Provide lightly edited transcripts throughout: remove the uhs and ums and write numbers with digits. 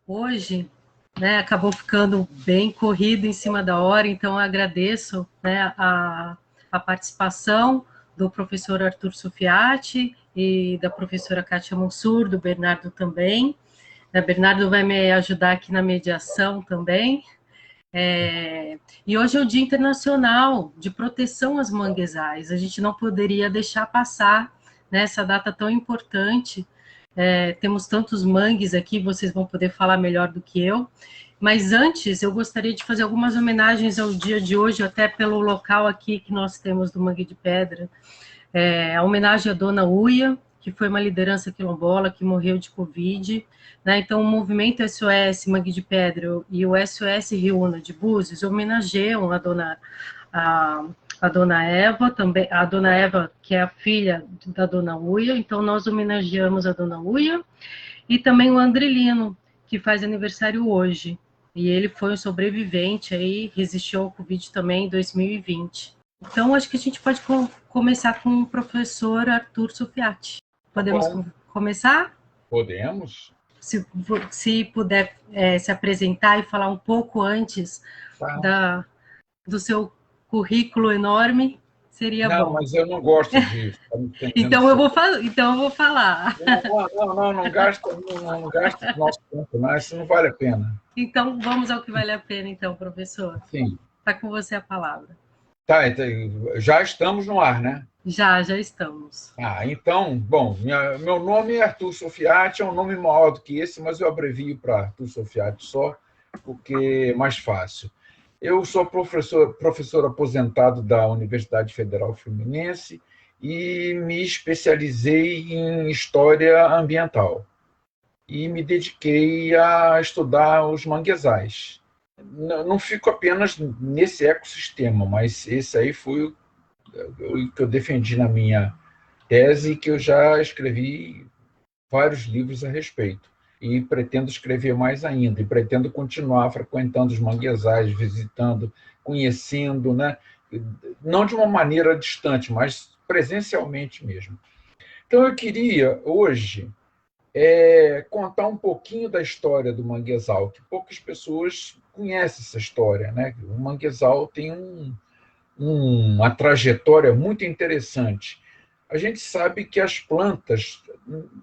hoje, né, acabou ficando bem corrido em cima da hora, então eu agradeço, né, a participação do professor Arthur Sufiati e da professora Kátia Mansur, do Bernardo também. O Bernardo vai me ajudar aqui na mediação também. E hoje é o Dia Internacional de Proteção às Manguezais. A gente não poderia deixar passar, né, essa data tão importante. Temos tantos mangues aqui, vocês vão poder falar melhor do que eu. Mas antes, eu gostaria de fazer algumas homenagens ao dia de hoje, até pelo local aqui que nós temos do Mangue de Pedra. A homenagem à Dona Uia, que foi uma liderança quilombola que morreu de Covid, né? Então, o movimento SOS Mangue de Pedra e o SOS Riúna de Búzios homenageiam a Dona Eva, também, a Dona Eva, que é a filha da Dona Uia, então nós homenageamos a Dona Uia, e também o Andrelino, que faz aniversário hoje, e ele foi um sobrevivente, aí resistiu ao Covid também em 2020. Então, acho que a gente pode começar com o professor Arthur Sufiati. Podemos começar? Podemos. Se puder se apresentar e falar um pouco antes do seu currículo enorme, seria bom. Não, mas eu não gosto disso. Então eu vou falar. Não gasta o nosso tempo, não. Isso não vale a pena. Então, vamos ao que vale a pena, então, professor. Sim. Está com você a palavra. Tá, já estamos no ar, né? Já estamos. Então, bom, meu nome é Arthur Sufiati, é um nome maior do que esse, mas eu abrevio para Arthur Sufiati só, porque é mais fácil. Eu sou professor aposentado da Universidade Federal Fluminense e me especializei em História Ambiental. E me dediquei a estudar os manguezais. Não fico apenas nesse ecossistema, mas esse aí foi o que eu defendi na minha tese, que eu já escrevi vários livros a respeito. E pretendo escrever mais ainda, e pretendo continuar frequentando os manguezais, visitando, conhecendo, né? Não de uma maneira distante, mas presencialmente mesmo. Então, eu queria, hoje, contar um pouquinho da história do manguezal, que poucas pessoas conhecem essa história, né? O manguezal tem uma trajetória muito interessante. A gente sabe que as plantas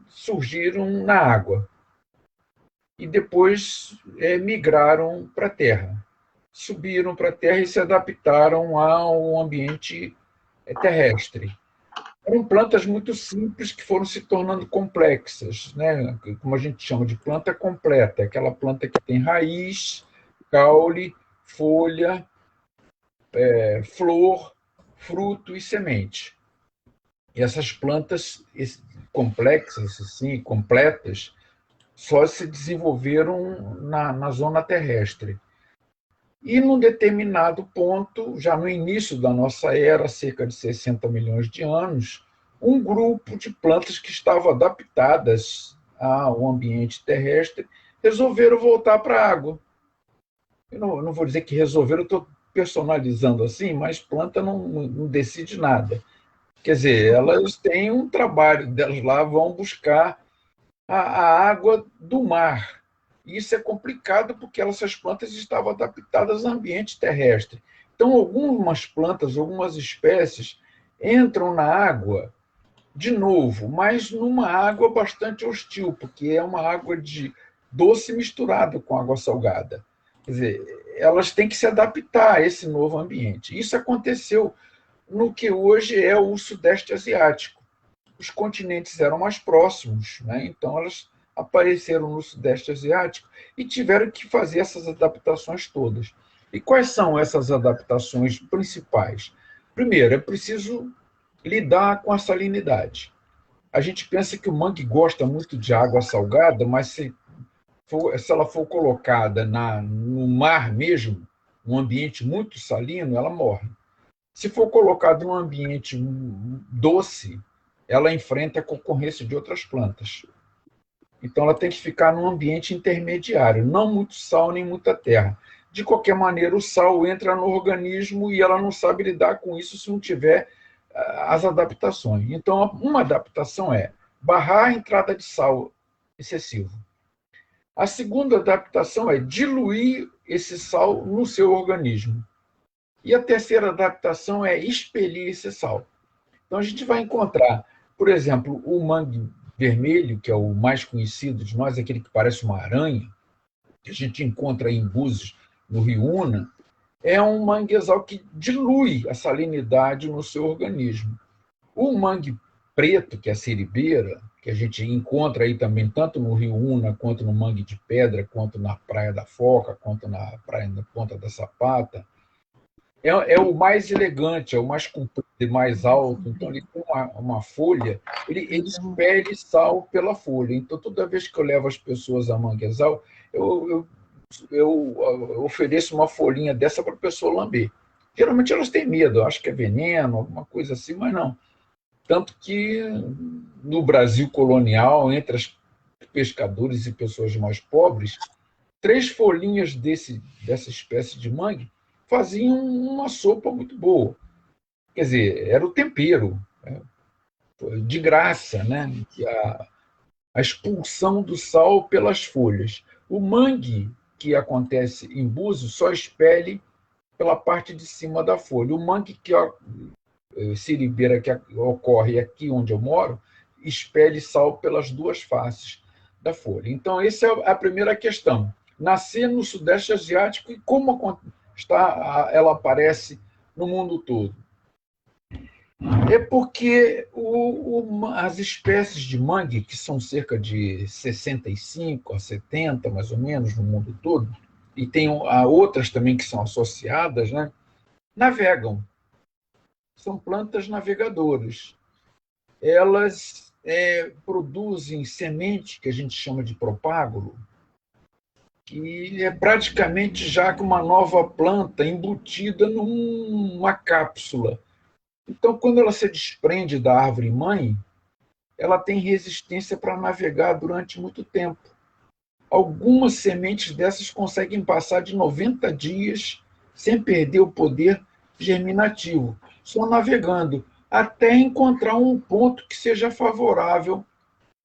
surgiram na água e depois migraram para a terra. Subiram para a terra e se adaptaram ao ambiente terrestre. Eram plantas muito simples que foram se tornando complexas, né? Como a gente chama de planta completa, aquela planta que tem raiz, caule, folha, flor, fruto e semente. E essas plantas complexas, assim, completas, só se desenvolveram na zona terrestre. E, num determinado ponto, já no início da nossa era, cerca de 60 milhões de anos, um grupo de plantas que estavam adaptadas ao ambiente terrestre resolveram voltar para a água. Eu não vou dizer que resolveram, eu estou personalizando assim, mas planta não decide nada. Quer dizer, elas têm um trabalho delas lá, vão buscar a água do mar. Isso é complicado porque essas plantas estavam adaptadas ao ambiente terrestre. Então, algumas plantas, algumas espécies entram na água de novo, mas numa água bastante hostil, porque é uma água de doce misturada com água salgada. Quer dizer, elas têm que se adaptar a esse novo ambiente. Isso aconteceu no que hoje é o Sudeste Asiático. Os continentes eram mais próximos, né? Então elas apareceram no Sudeste Asiático e tiveram que fazer essas adaptações todas. E quais são essas adaptações principais? Primeiro, é preciso lidar com a salinidade. A gente pensa que o mangue gosta muito de água salgada, mas se ela for colocada no mar mesmo, num ambiente muito salino, ela morre. Se for colocada num ambiente doce, ela enfrenta a concorrência de outras plantas. Então, ela tem que ficar num ambiente intermediário, não muito sal nem muita terra. De qualquer maneira, o sal entra no organismo e ela não sabe lidar com isso se não tiver as adaptações. Então, uma adaptação é barrar a entrada de sal excessivo. A segunda adaptação é diluir esse sal no seu organismo. E a terceira adaptação é expelir esse sal. Então, a gente vai encontrar, por exemplo, o mangue vermelho, que é o mais conhecido de nós, aquele que parece uma aranha, que a gente encontra em Búzios, no Rio Una, é um manguezal que dilui a salinidade no seu organismo. O mangue preto, que é a siribeira, que a gente encontra aí também tanto no Rio Una, quanto no Mangue de Pedra, quanto na Praia da Foca, quanto na Praia da Ponta da Sapata, é o mais elegante, é o mais comprido e mais alto. Então, ele tem uma folha, ele expele sal pela folha. Então, toda vez que eu levo as pessoas a manguezal, eu ofereço uma folhinha dessa para a pessoa lamber. Geralmente elas têm medo, acho que é veneno, alguma coisa assim, mas não. Tanto que no Brasil colonial, entre os pescadores e pessoas mais pobres, 3 folhinhas dessa espécie de mangue faziam uma sopa muito boa. Quer dizer, era o tempero, né? De graça, né? A expulsão do sal pelas folhas. O mangue, que acontece em Búzios, só expele pela parte de cima da folha. O mangue que siribeira que ocorre aqui onde eu moro, expele sal pelas 2 faces da folha. Então, essa é a primeira questão. Nascer no Sudeste Asiático e como ela aparece no mundo todo. É porque as espécies de mangue, que são cerca de 65 a 70, mais ou menos, no mundo todo, e tem outras também que são associadas, né, navegam. São plantas navegadoras. Elas produzem semente, que a gente chama de propágulo, que é praticamente já uma nova planta embutida numa cápsula. Então, quando ela se desprende da árvore mãe, ela tem resistência para navegar durante muito tempo. Algumas sementes dessas conseguem passar de 90 dias sem perder o poder germinativo, só navegando, até encontrar um ponto que seja favorável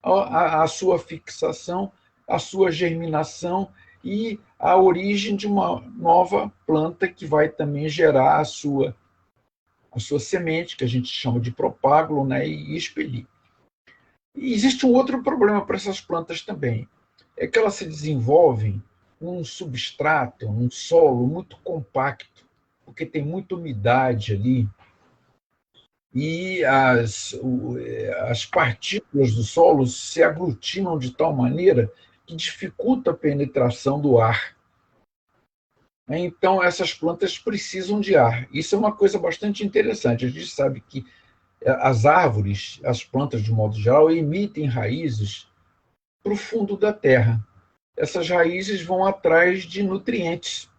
à sua fixação, à sua germinação e à origem de uma nova planta que vai também gerar a sua semente, que a gente chama de propágulo, né, e expelir. E existe um outro problema para essas plantas também, é que elas se desenvolvem num substrato, num solo muito compacto, porque tem muita umidade ali, e as partículas do solo se aglutinam de tal maneira que dificulta a penetração do ar. Então, essas plantas precisam de ar. Isso é uma coisa bastante interessante. A gente sabe que as árvores, as plantas de modo geral, emitem raízes para o fundo da terra. Essas raízes vão atrás de nutrientes.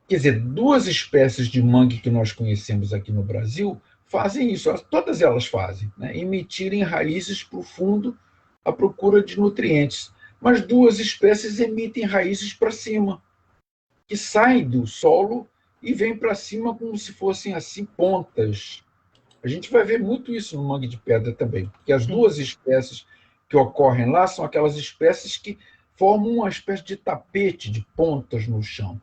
Quer dizer, 2 espécies de mangue que nós conhecemos aqui no Brasil fazem isso, todas elas fazem, né? Emitirem raízes para o fundo à procura de nutrientes. Mas 2 espécies emitem raízes para cima, que saem do solo e vêm para cima como se fossem assim pontas. A gente vai ver muito isso no mangue de pedra também, porque as 2 espécies que ocorrem lá são aquelas espécies que formam uma espécie de tapete de pontas no chão.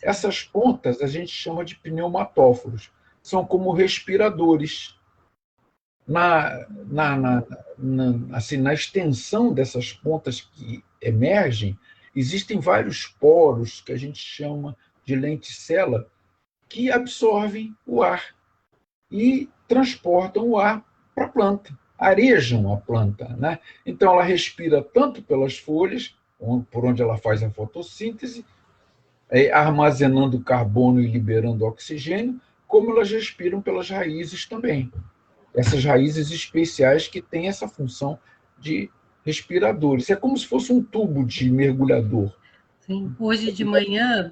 Essas pontas a gente chama de pneumatóforos, são como respiradores. Assim, na extensão dessas pontas que emergem, existem vários poros que a gente chama de lenticela que absorvem o ar e transportam o ar para a planta, arejam a planta, né? Então, ela respira tanto pelas folhas, por onde ela faz a fotossíntese, armazenando carbono e liberando oxigênio, como elas respiram pelas raízes também. Essas raízes especiais que têm essa função de respiradores. É como se fosse um tubo de mergulhador. Sim. Hoje de manhã,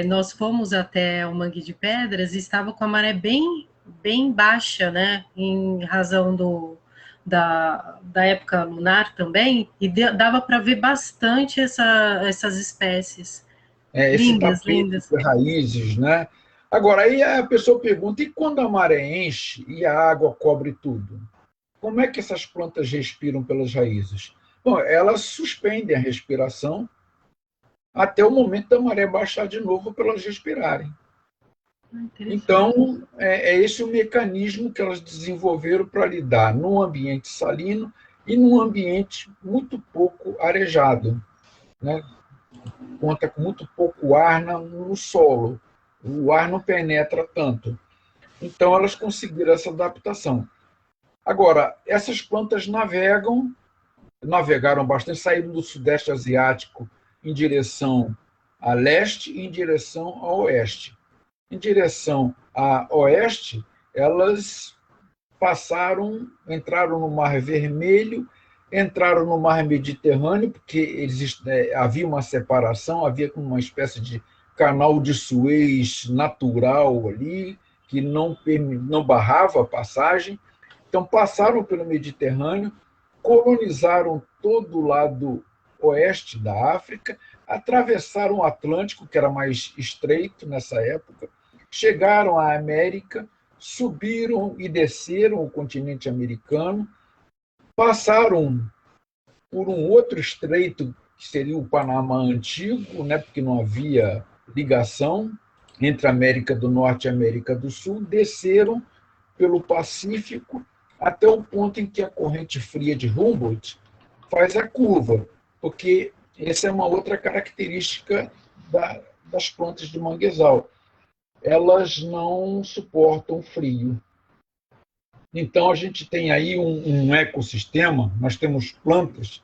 nós fomos até o Mangue de Pedras e estava com a maré bem, bem baixa, né? Em razão da época lunar também, e dava para ver bastante essas espécies. Esse Lindas, tapete lindas. de raízes, né? Agora, aí a pessoa pergunta, e quando a maré enche e a água cobre tudo? Como é que essas plantas respiram pelas raízes? Bom, elas suspendem a respiração até o momento da maré baixar de novo para elas respirarem. Então, é esse o mecanismo que elas desenvolveram para lidar num ambiente salino e num ambiente muito pouco arejado, né? Conta com muito pouco ar no solo, o ar não penetra tanto. Então, elas conseguiram essa adaptação. Agora, essas plantas navegaram bastante, saíram do Sudeste Asiático em direção a leste e em direção a oeste. Em direção a oeste, elas entraram no Mar Vermelho, entraram no Mar Mediterrâneo, porque havia uma separação, havia uma espécie de canal de Suez natural ali, que não barrava a passagem. Então, passaram pelo Mediterrâneo, colonizaram todo o lado oeste da África, atravessaram o Atlântico, que era mais estreito nessa época, chegaram à América, subiram e desceram o continente americano, passaram por um outro estreito, que seria o Panamá Antigo, né, porque não havia ligação entre a América do Norte e a América do Sul, desceram pelo Pacífico até o ponto em que a corrente fria de Humboldt faz a curva, porque essa é uma outra característica das plantas de manguezal. Elas não suportam frio. Então, a gente tem aí um ecossistema, nós temos plantas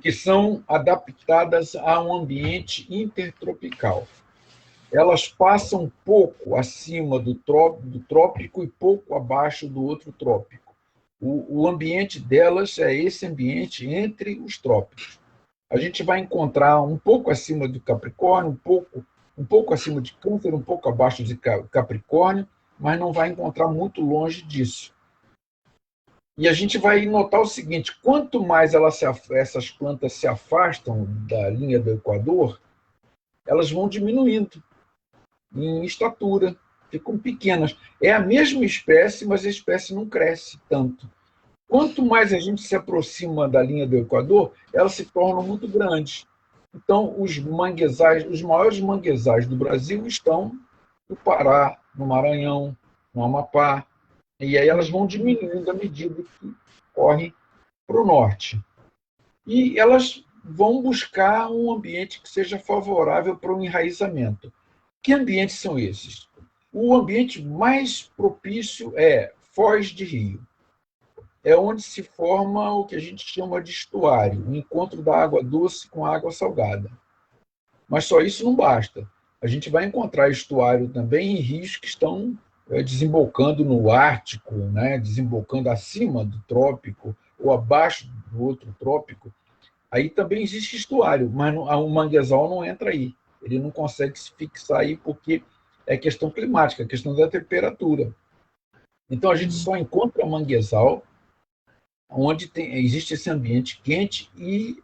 que são adaptadas a um ambiente intertropical. Elas passam pouco acima do trópico e pouco abaixo do outro trópico. O ambiente delas é esse ambiente entre os trópicos. A gente vai encontrar um pouco acima do Capricórnio, um pouco acima de Câncer, um pouco abaixo de Capricórnio, mas não vai encontrar muito longe disso. E a gente vai notar o seguinte: quanto mais essas plantas se afastam da linha do Equador, elas vão diminuindo em estatura, ficam pequenas. É a mesma espécie, mas a espécie não cresce tanto. Quanto mais a gente se aproxima da linha do Equador, elas se tornam muito grandes. Então, os maiores manguezais do Brasil estão no Pará, no Maranhão, no Amapá, e aí elas vão diminuindo à medida que correm para o norte. E elas vão buscar um ambiente que seja favorável para o enraizamento. Que ambientes são esses? O ambiente mais propício é foz de rio. É onde se forma o que a gente chama de estuário, o encontro da água doce com a água salgada. Mas só isso não basta. A gente vai encontrar estuário também em rios que estão desembocando no Ártico, né? Desembocando acima do trópico ou abaixo do outro trópico. Aí também existe estuário, mas o manguezal não entra aí. Ele não consegue se fixar aí porque é questão climática, questão da temperatura. Então, a gente só encontra manguezal onde existe esse ambiente quente e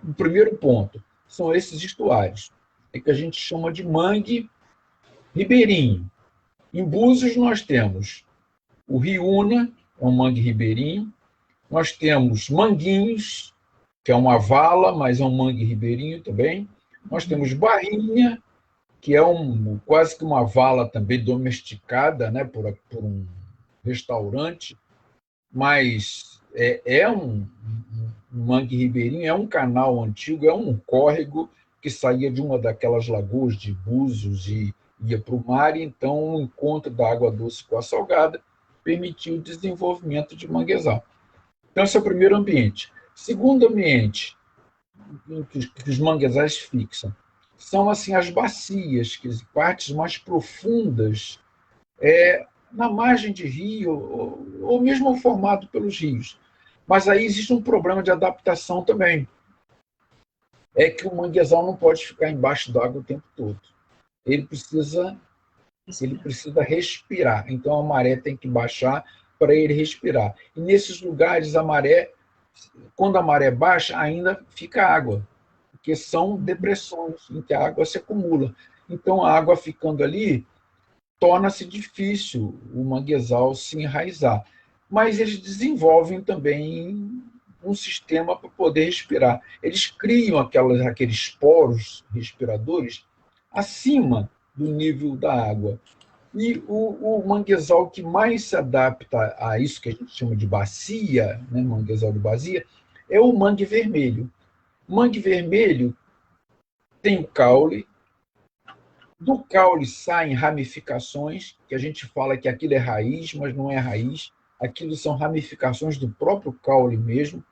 o primeiro ponto são esses estuários, que a gente chama de mangue ribeirinho. Em Búzios nós temos o Riúna, é um mangue ribeirinho, nós temos Manguinhos, que é uma vala, mas é um mangue ribeirinho também, nós temos Barrinha, que é quase que uma vala também domesticada, né, por um restaurante, mas é um mangue ribeirinho, é um canal antigo, é um córrego que saía de uma daquelas lagoas de Búzios e ia para o mar, e então o encontro da água doce com a salgada permitiu o desenvolvimento de manguezal. Então, esse é o primeiro ambiente. Segundo ambiente em que os manguezais fixam são assim as bacias, que partes mais profundas na margem de rio, ou mesmo formado pelos rios. Mas aí existe um problema de adaptação também. É que o manguezal não pode ficar embaixo d'água o tempo todo. Ele precisa respirar. Então, a maré tem que baixar para ele respirar. E nesses lugares, quando a maré baixa, ainda fica água, porque são depressões em que a água se acumula. Então, a água ficando ali, torna-se difícil o manguezal se enraizar. Mas eles desenvolvem também um sistema para poder respirar. Eles criam aqueles poros respiradores acima do nível da água. E o manguezal que mais se adapta a isso que a gente chama de bacia, né, manguezal de bacia, é o mangue vermelho. O mangue vermelho tem o caule, do caule saem ramificações, que a gente fala que aquilo é raiz, mas não é raiz, aquilo são ramificações do próprio caule mesmo,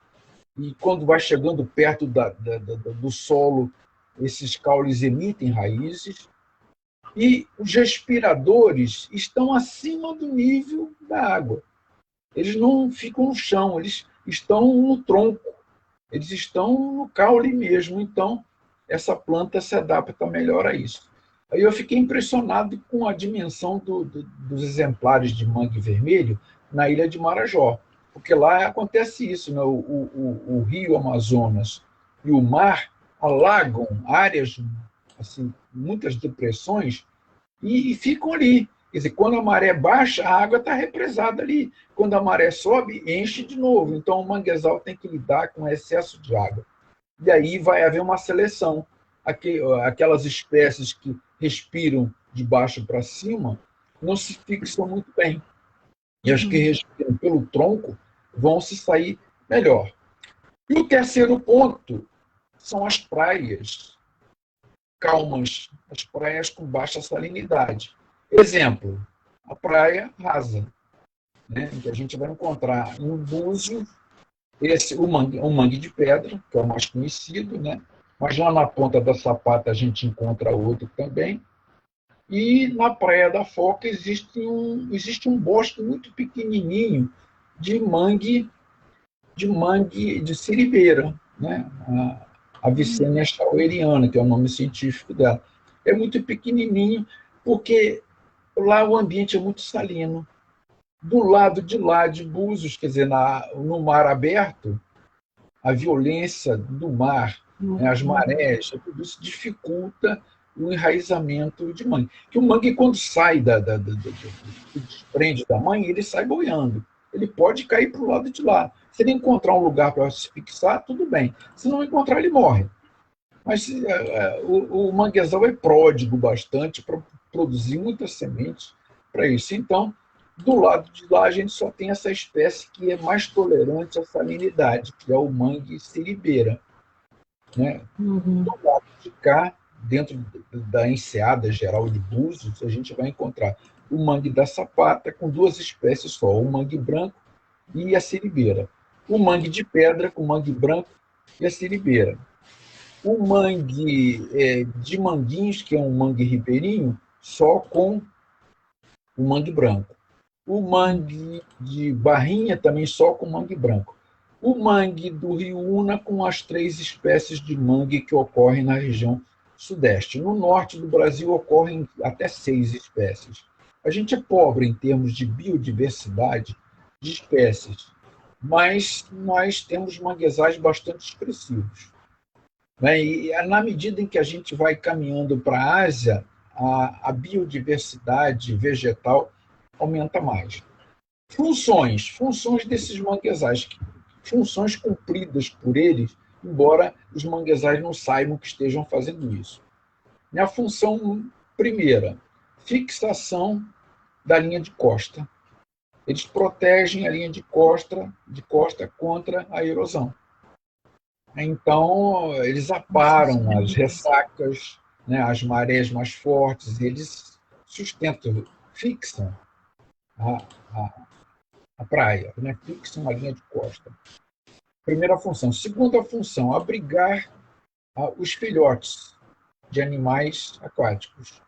e quando vai chegando perto do solo, esses caules emitem raízes, e os respiradores estão acima do nível da água. Eles não ficam no chão, eles estão no tronco, eles estão no caule mesmo. Então, essa planta se adapta melhor a isso. Aí eu fiquei impressionado com a dimensão dos exemplares de mangue vermelho na ilha de Marajó, porque lá acontece isso, né? O rio Amazonas e o mar alagam áreas, assim, muitas depressões, e ficam ali. Quer dizer, quando a maré baixa, a água está represada ali. Quando a maré sobe, enche de novo. Então, o manguezal tem que lidar com excesso de água. E aí vai haver uma seleção. Aquelas espécies que respiram de baixo para cima não se fixam muito bem. E as que respiram pelo tronco vão se sair melhor. E o terceiro ponto são as praias calmas, as praias com baixa salinidade. Exemplo, a praia rasa, né, que a gente vai encontrar em Búzios o mangue de pedra, que é o mais conhecido, né? Mas lá na ponta da Sapata a gente encontra outro também. E na Praia da Foca existe um bosque muito pequenininho de siribeira, né? A Vicenia shaueriana, que é o nome científico dela. É muito pequenininho, porque lá o ambiente é muito salino. Do lado de lá de Búzios, quer dizer, no mar aberto, a violência do mar, né, as marés, tudo isso dificulta o enraizamento de mangue. Que o mangue, quando sai se desprende da mãe, ele sai boiando. Ele pode cair para o lado de lá. Se ele encontrar um lugar para se fixar, tudo bem. Se não encontrar, ele morre. Mas o manguezal é pródigo bastante para produzir muitas sementes para isso. Então, do lado de lá, a gente só tem essa espécie que é mais tolerante à salinidade, que é o mangue siribeira. Né? Do lado de cá, dentro da enseada geral de Búzios, a gente vai encontrar o mangue da Sapata, com duas espécies só, o mangue branco e a siribeira. O mangue de pedra, com o mangue branco e a siribeira. O mangue de Manguinhos, que é um mangue ribeirinho, só com o mangue branco. O mangue de Barrinha também só com mangue branco. O mangue do Rio Una com as 3 espécies de mangue que ocorrem na região sudeste. No norte do Brasil ocorrem até 6 espécies. A gente é pobre em termos de biodiversidade de espécies, mas nós temos manguezais bastante expressivos. Né? E na medida em que a gente vai caminhando para a Ásia, a biodiversidade vegetal aumenta mais. Funções desses manguezais, funções cumpridas por eles, embora os manguezais não saibam que estejam fazendo isso. A função primeira, fixação da linha de costa. Eles protegem a linha de costa contra a erosão. Então, eles aparam as ressacas, né, as marés mais fortes, eles sustentam, fixam a praia, né, fixam a linha de costa. Primeira função. Segunda função, abrigar os filhotes de animais aquáticos.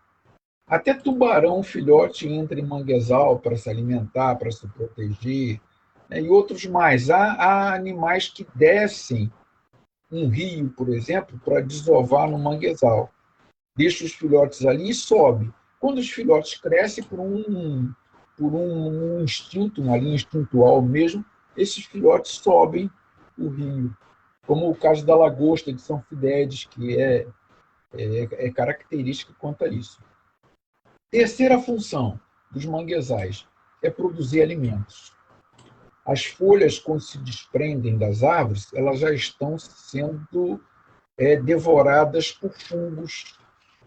Até tubarão filhote entra em manguezal para se alimentar, para se proteger, né, e outros mais. Há animais que descem um rio, por exemplo, para desovar no manguezal. Deixa os filhotes ali e sobe. Quando os filhotes crescem por um instinto, uma linha instintual mesmo, esses filhotes sobem o rio. Como o caso da lagosta de São Fidélis, que é característica quanto a isso. Terceira função dos manguezais é produzir alimentos. As folhas, quando se desprendem das árvores, elas já estão sendo devoradas por fungos.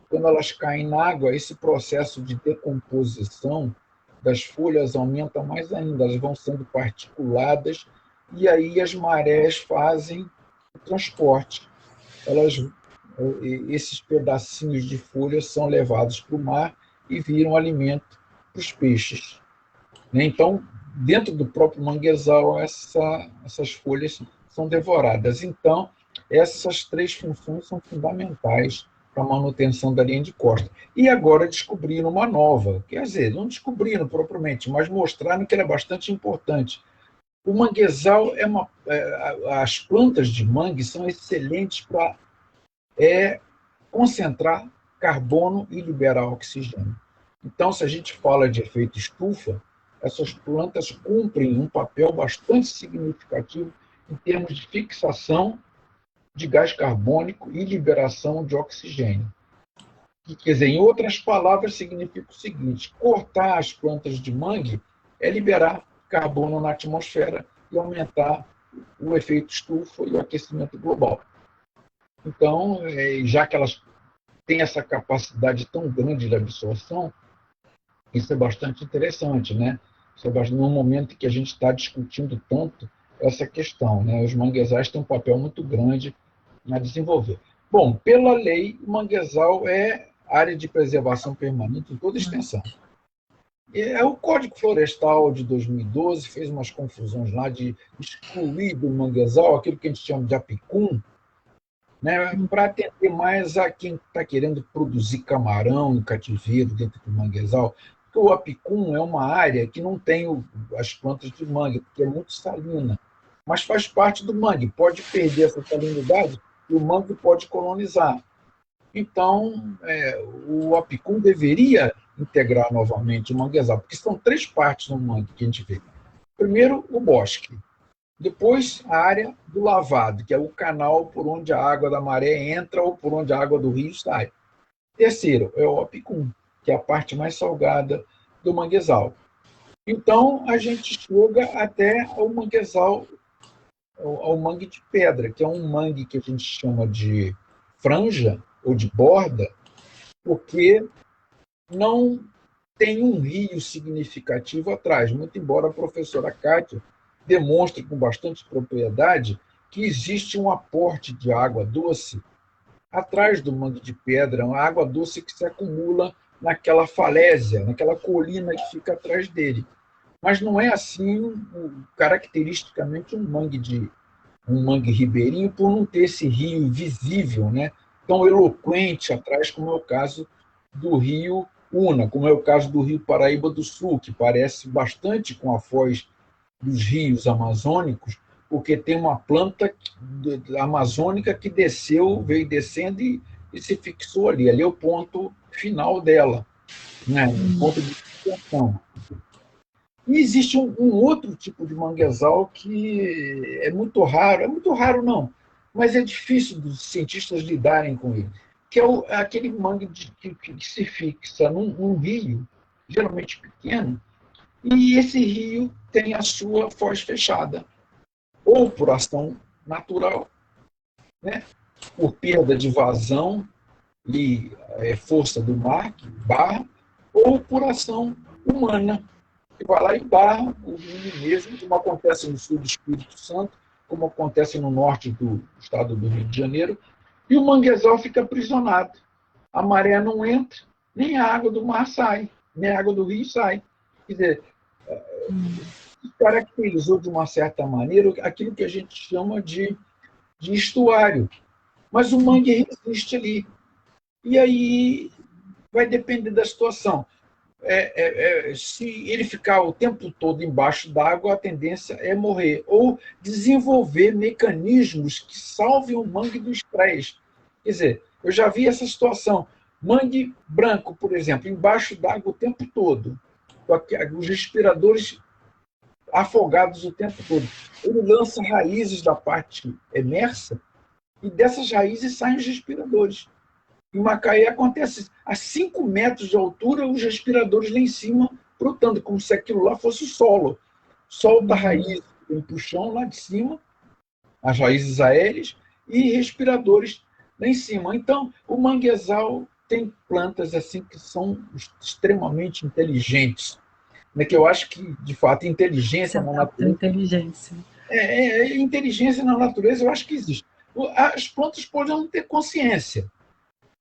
Quando elas caem na água, esse processo de decomposição das folhas aumenta mais ainda, elas vão sendo particuladas, e aí as marés fazem o transporte. Esses pedacinhos de folha são levados para o mar e viram alimento para os peixes. Então, dentro do próprio manguezal, essas folhas são devoradas. Então, essas 3 funções são fundamentais para a manutenção da linha de costa. E agora descobriram uma nova, quer dizer, não descobriram propriamente, mas mostraram que ela é bastante importante. O manguezal as plantas de mangue são excelentes para concentrar carbono e liberar oxigênio. Então, se a gente fala de efeito estufa, essas plantas cumprem um papel bastante significativo em termos de fixação de gás carbônico e liberação de oxigênio. Quer dizer, em outras palavras, significa o seguinte: cortar as plantas de mangue é liberar carbono na atmosfera e aumentar o efeito estufa e o aquecimento global. Então, já que elas têm essa capacidade tão grande de absorção, isso é bastante interessante, né? No momento que a gente está discutindo tanto essa questão, né? Os manguezais têm um papel muito grande a desenvolver. Bom, pela lei, o manguezal é área de preservação permanente em toda extensão. O Código Florestal de 2012 fez umas confusões lá de excluir do manguezal aquilo que a gente chama de apicum, né, para atender mais a quem está querendo produzir camarão em cativeiro dentro do manguezal. Porque o apicum é uma área que não tem as plantas de mangue, porque é muito salina, mas faz parte do mangue. Pode perder essa salinidade e o mangue pode colonizar. Então, o apicum deveria integrar novamente o manguezal, porque são 3 partes no mangue que a gente vê. Primeiro, o bosque. Depois, a área do lavado, que é o canal por onde a água da maré entra ou por onde a água do rio sai. Terceiro, é o apicum, que é a parte mais salgada do manguezal. Então, a gente chega até ao manguezal, ao mangue de pedra, que é um mangue que a gente chama de franja ou de borda, porque não tem um rio significativo atrás, muito embora a professora Kátia demonstre com bastante propriedade que existe um aporte de água doce atrás do mangue de pedra, uma água doce que se acumula naquela falésia, naquela colina que fica atrás dele. Mas não é assim, caracteristicamente, um mangue ribeirinho, por não ter esse rio visível, né, tão eloquente atrás, como é o caso do rio Una, como é o caso do rio Paraíba do Sul, que parece bastante com a foz dos rios amazônicos, porque tem uma planta amazônica que desceu, veio descendo e se fixou ali. Ali é o ponto final dela, né? O ponto de fixação. E existe um outro tipo de manguezal que é muito raro não, mas é difícil dos cientistas lidarem com ele, que é aquele mangue que se fixa num rio, geralmente pequeno, e esse rio tem a sua foz fechada, ou por ação natural, né, por perda de vazão e força do mar, que barra, ou por ação humana, que vai lá e barra o rio mesmo, como acontece no sul do Espírito Santo, como acontece no norte do estado do Rio de Janeiro, e o manguezal fica aprisionado. A maré não entra, nem a água do mar sai, nem a água do rio sai. Quer dizer, caracterizou de uma certa maneira aquilo que a gente chama de estuário. Mas o mangue resiste ali. E aí vai depender da situação. Se ele ficar o tempo todo embaixo d'água, a tendência é morrer, ou desenvolver mecanismos que salvem o mangue do estresse. Quer dizer, eu já vi essa situação. Mangue branco, por exemplo, embaixo d'água o tempo todo, os respiradores afogados o tempo todo. Ele lança raízes da parte emersa e dessas raízes saem os respiradores. Em Macaé acontece a 5 metros de altura, os respiradores lá em cima brotando, como se aquilo lá fosse o solo. Solta a raiz, vêm para o chão lá de cima, as raízes aéreas, e respiradores lá em cima. Então, o manguezal tem plantas assim que são extremamente inteligentes, né, que eu acho que, de fato, inteligência na natureza... Inteligência. Inteligência na natureza eu acho que existe. As plantas podem não ter consciência,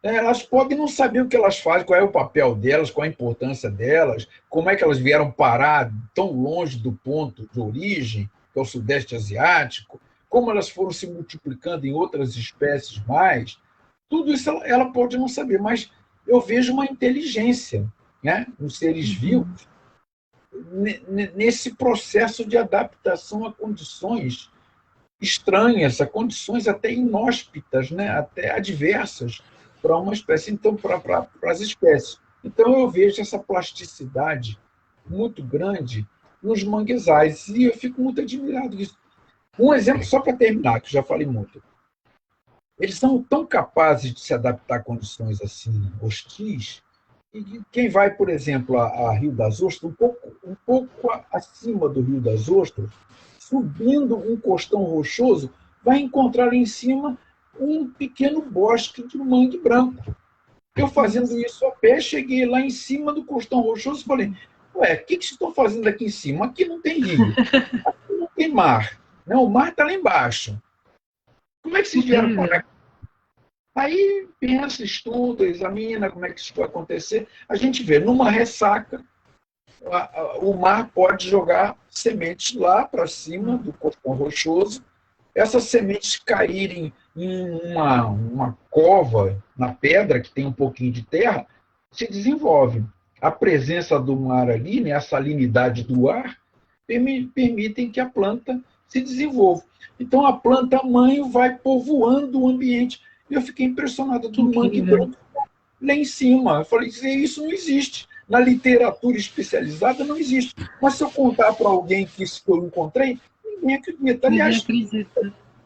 né? Elas podem não saber o que elas fazem, qual é o papel delas, qual a importância delas, como é que elas vieram parar tão longe do ponto de origem, que é o Sudeste Asiático, como elas foram se multiplicando em outras espécies mais. Tudo isso ela pode não saber, mas eu vejo uma inteligência, né, nos seres vivos, nesse processo de adaptação a condições estranhas, a condições até inóspitas, né, até adversas para uma espécie, então para as espécies. Então eu vejo essa plasticidade muito grande nos manguezais e eu fico muito admirado disso. Um exemplo só para terminar, que eu já falei muito. Eles são tão capazes de se adaptar a condições assim hostis. E quem vai, por exemplo, a Rio das Ostras, um pouco acima do Rio das Ostras, subindo um costão rochoso, vai encontrar ali em cima um pequeno bosque de mangue branco. Eu, fazendo isso a pé, cheguei lá em cima do costão rochoso e falei: ué, o que vocês estão fazendo aqui em cima? Aqui não tem rio, aqui não tem mar. Não, o mar está lá embaixo. Como é que vocês vieram para cá? Aí pensa, estuda, examina como é que isso vai acontecer. A gente vê, numa ressaca, o mar pode jogar sementes lá para cima do cordão rochoso, essas sementes caírem em uma cova na pedra, que tem um pouquinho de terra, se desenvolvem. A presença do mar ali, né, a salinidade do ar, permitem que a planta se desenvolva. Então, a planta mãe vai povoando o ambiente. E eu fiquei impressionado do mangue branco lá em cima. Eu falei: isso não existe. Na literatura especializada não existe. Mas se eu contar para alguém que isso que eu encontrei, ninguém acredita. Aliás,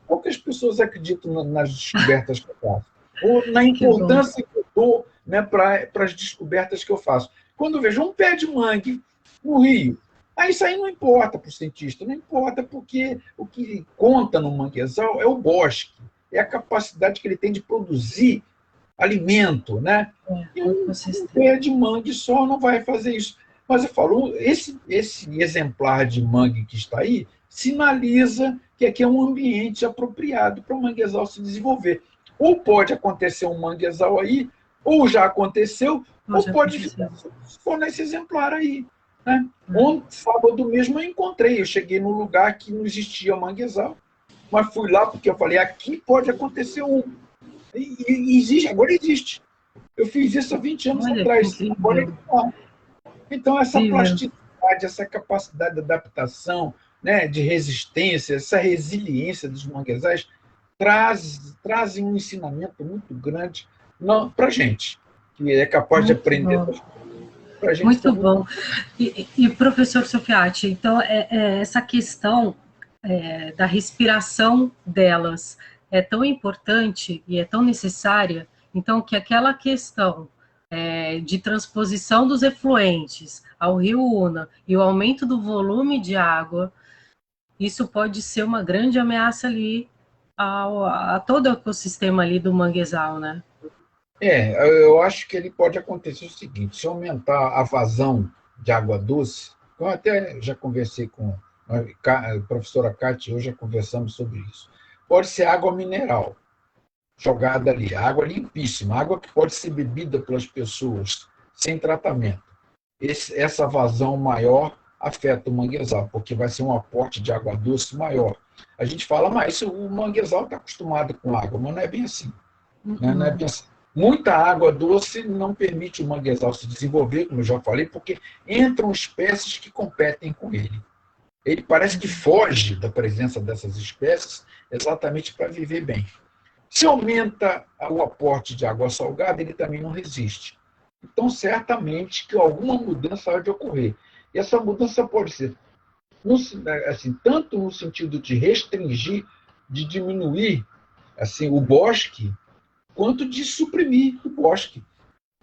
poucas pessoas acreditam nas descobertas que eu faço, ou na importância que eu dou, né, para as descobertas que eu faço. Quando eu vejo um pé de mangue no rio, aí isso aí não importa para o cientista, não importa, porque o que conta no manguezal é o bosque, é a capacidade que ele tem de produzir alimento, né? E um pé de mangue só não vai fazer isso. Mas eu falo, esse exemplar de mangue que está aí sinaliza que aqui é um ambiente apropriado para o manguezal se desenvolver. Ou pode acontecer um manguezal aí, ou já aconteceu, ou pode se tornar esse exemplar aí, né? Ontem, sábado mesmo, eu encontrei. Eu cheguei num lugar que não existia manguezal, mas fui lá porque eu falei: aqui pode acontecer um. E existe, agora existe. Eu fiz isso há 20 anos atrás. Agora ele está. Então, essa plasticidade, essa capacidade de adaptação, né, de resistência, essa resiliência dos manguezais trazem um ensinamento muito grande para a gente, que é capaz de aprender. Muito bom. E professor Sofiati, então, essa questão da respiração delas é tão importante e é tão necessária, então, que aquela questão de transposição dos efluentes ao rio Una e o aumento do volume de água, isso pode ser uma grande ameaça ali a todo o ecossistema ali do manguezal, né? Eu acho que ele pode acontecer o seguinte: se aumentar a vazão de água doce, eu até já conversei com a professora Cátia, hoje já conversamos sobre isso. Pode ser água mineral jogada ali, água limpíssima, água que pode ser bebida pelas pessoas sem tratamento. Essa vazão maior afeta o manguezal, porque vai ser um aporte de água doce maior. A gente fala: mas o manguezal está acostumado com água, mas não é bem assim. Não é bem assim. Muita água doce não permite o manguezal se desenvolver, como eu já falei, porque entram espécies que competem com ele. Ele parece que foge da presença dessas espécies exatamente para viver bem. Se aumenta o aporte de água salgada, ele também não resiste. Então, certamente que alguma mudança há de ocorrer. E essa mudança pode ser assim, tanto no sentido de restringir, de diminuir assim, o bosque, quanto de suprimir o bosque.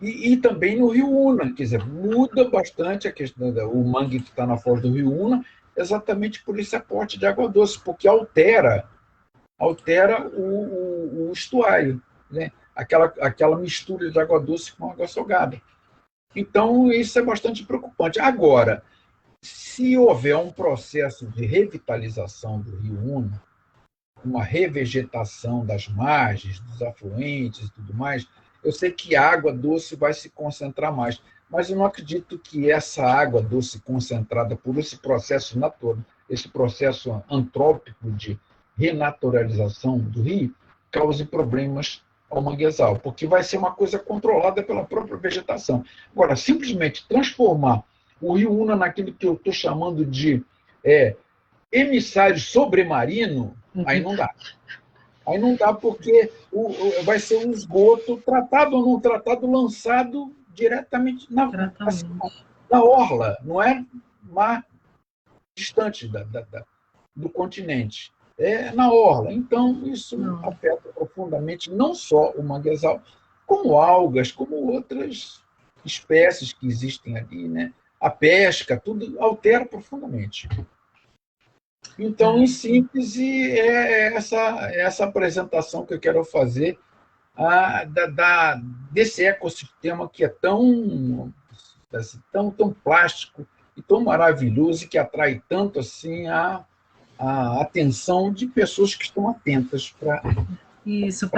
E também no rio Una, quer dizer, muda bastante a questão. O mangue que está na foz do rio Una exatamente por esse aporte de água doce, porque altera o estuário, né? Aquela mistura de água doce com água salgada. Então, isso é bastante preocupante. Agora, se houver um processo de revitalização do Rio Una, uma revegetação das margens, dos afluentes e tudo mais, eu sei que a água doce vai se concentrar mais, mas eu não acredito que essa água doce concentrada por esse processo natural, esse processo antrópico de renaturalização do rio, cause problemas ao manguezal, porque vai ser uma coisa controlada pela própria vegetação. Agora, simplesmente transformar o Rio Una naquilo que eu estou chamando de emissário sobremarino, aí não dá. Aí não dá porque vai ser um esgoto tratado ou não tratado, lançado diretamente na orla, não é mar distante do continente, é na orla. Então, isso afeta profundamente não só o manguezal, como algas, como outras espécies que existem ali, né? A pesca, tudo altera profundamente. Então, em síntese, é essa apresentação que eu quero fazer desse ecossistema que é tão plástico e tão maravilhoso e que atrai tanto assim a atenção de pessoas que estão atentas para isso,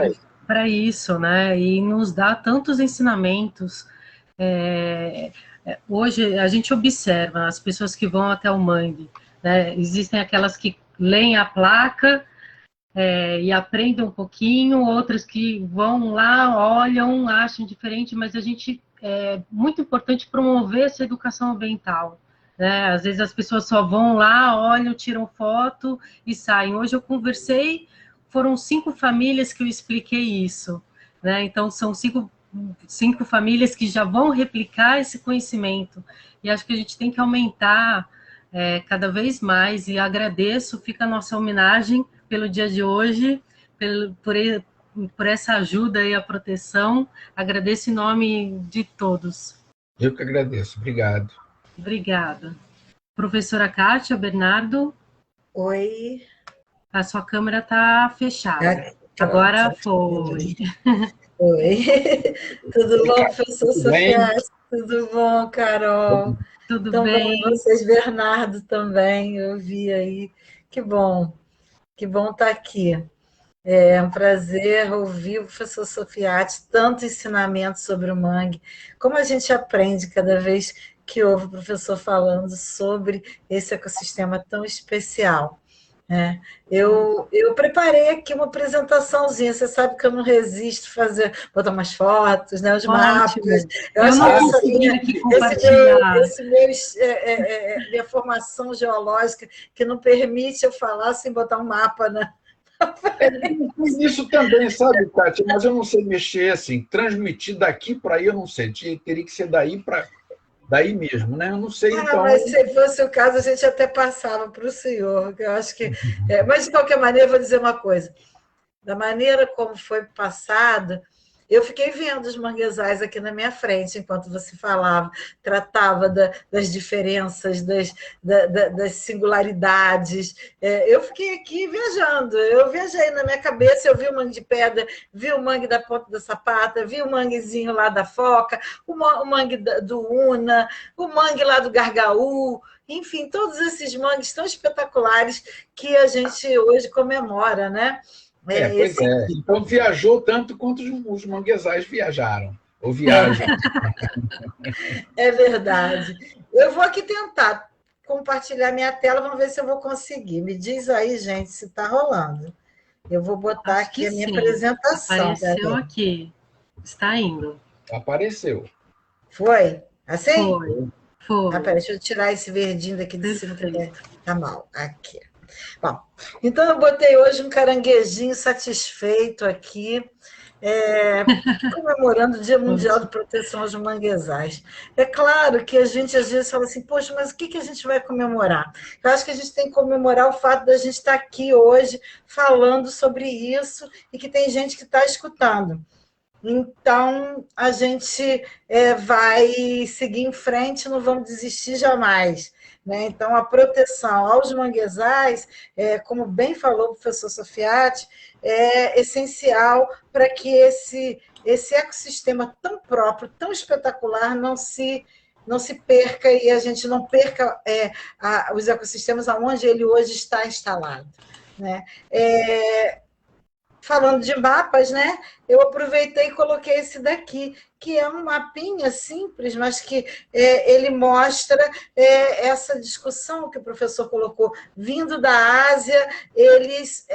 para isso, né? E nos dá tantos ensinamentos. Hoje a gente observa as pessoas que vão até o mangue, né? Existem aquelas que leem a placa e aprendem um pouquinho, outras que vão lá, olham, acham diferente, mas a gente é muito importante promover essa educação ambiental. Né? Às vezes as pessoas só vão lá, olham, tiram foto e saem. Hoje eu conversei, foram 5 famílias que eu expliquei isso. Né? Então são 5 famílias que já vão replicar esse conhecimento. E acho que a gente tem que aumentar cada vez mais, e agradeço, fica a nossa homenagem pelo dia de hoje, por essa ajuda e a proteção, agradeço em nome de todos. Eu que agradeço, obrigado. Obrigada. Professora Kátia, Bernardo? Oi. A sua câmera está fechada. Agora foi. Oi. Tudo bom, professor Sofia? Tudo bom, Carol? Tudo bem. Bom, vocês, Bernardo, também, eu vi aí. Que bom estar aqui. É um prazer ouvir o professor Sofiati, tanto ensinamento sobre o mangue, como a gente aprende cada vez que ouve o professor falando sobre esse ecossistema tão especial. Eu preparei aqui uma apresentaçãozinha, você sabe que eu não resisto botar umas fotos, né, os mapas. Eu acho não consegui aqui compartilhar. Minha formação geológica, que não permite eu falar sem botar um mapa, né? Isso também, sabe, Kátia? Mas eu não sei mexer assim, transmitir daqui para aí, eu não sei. Teria que ser daí mesmo, né? Eu não sei, então. Mas se fosse o caso, a gente até passava para o senhor, que eu acho que. Mas, de qualquer maneira, eu vou dizer uma coisa. Da maneira como foi passado, eu fiquei vendo os manguezais aqui na minha frente, enquanto você falava, tratava das diferenças, das singularidades. Eu fiquei aqui viajando, eu viajei na minha cabeça, eu vi o mangue de pedra, vi o mangue da Ponta da Sapata, vi o manguezinho lá da Foca, o mangue do Una, o mangue lá do Gargaú, enfim, todos esses mangues tão espetaculares que a gente hoje comemora, né? Pois é. Então viajou tanto quanto os manguezais viajaram, ou viajam. É verdade. Eu vou aqui tentar compartilhar minha tela, vamos ver se eu vou conseguir. Me diz aí, gente, se está rolando. Eu vou botar aqui a minha apresentação. Apareceu aqui. Está indo. Apareceu. Foi? Assim? Foi. Peraí, deixa eu tirar esse verdinho daqui de cima, que está mal. Aqui. Bom, então eu botei hoje um caranguejinho satisfeito aqui, comemorando o Dia Mundial de Proteção aos Manguezais. É claro que a gente às vezes fala assim, poxa, mas o que a gente vai comemorar? Eu acho que a gente tem que comemorar o fato da gente estar aqui hoje falando sobre isso e que tem gente que está escutando. Então, a gente vai seguir em frente, não vamos desistir jamais. Né? Então, a proteção aos manguezais, como bem falou o professor Sofiati, é essencial para que esse ecossistema tão próprio, tão espetacular, não se perca e a gente não perca os ecossistemas onde ele hoje está instalado. Né? Falando de mapas, né? Eu aproveitei e coloquei esse daqui, que é um mapinha simples, mas que ele mostra essa discussão que o professor colocou. Vindo da Ásia, eles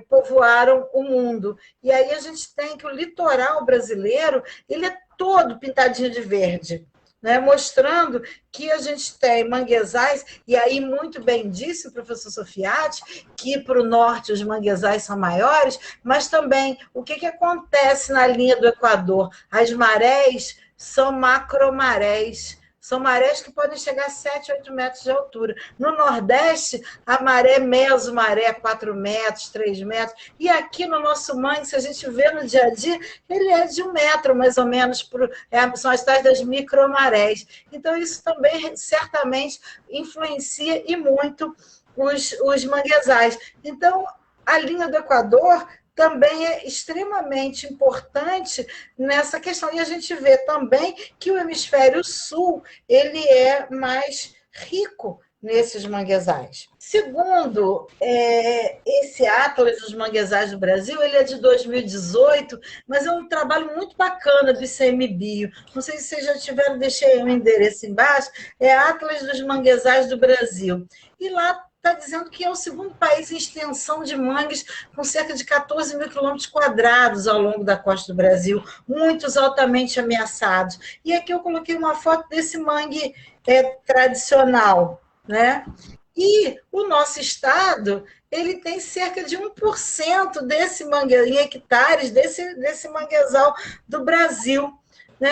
povoaram o mundo. E aí a gente tem que o litoral brasileiro ele é todo pintadinho de verde. Né, mostrando que a gente tem manguezais, e aí muito bem disse o professor Sofiati, que para o norte os manguezais são maiores, mas também o que acontece na linha do Equador? As marés são macromarés, são marés que podem chegar a 7, 8 metros de altura. No Nordeste, a maré mesomaré é 4 metros, 3 metros. E aqui no nosso mangue, se a gente vê no dia a dia, ele é de 1 metro, mais ou menos, são as tais das micromarés. Então, isso também certamente influencia e muito os manguezais. Então, a linha do Equador também é extremamente importante nessa questão. E a gente vê também que o hemisfério sul ele é mais rico nesses manguezais. Segundo esse Atlas dos Manguezais do Brasil, ele é de 2018, mas é um trabalho muito bacana do ICMBio. Não sei se vocês já tiveram, deixei o endereço embaixo, é Atlas dos Manguezais do Brasil. E lá está dizendo que é o segundo país em extensão de mangues, com cerca de 14 mil quilômetros quadrados ao longo da costa do Brasil, muitos altamente ameaçados. E aqui eu coloquei uma foto desse mangue tradicional, né? E o nosso estado ele tem cerca de 1% desse manguezal, em hectares, desse manguezal do Brasil. Né?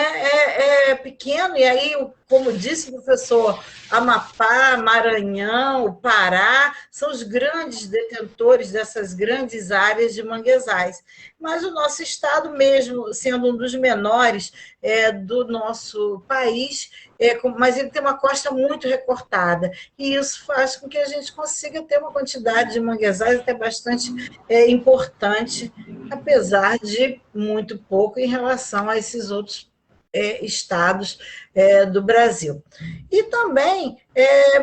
É pequeno, e aí, como disse o professor, Amapá, Maranhão, o Pará, são os grandes detentores dessas grandes áreas de manguezais. Mas o nosso estado, mesmo sendo um dos menores do nosso país, mas ele tem uma costa muito recortada, e isso faz com que a gente consiga ter uma quantidade de manguezais até bastante importante, apesar de muito pouco em relação a esses outros estados do Brasil. E também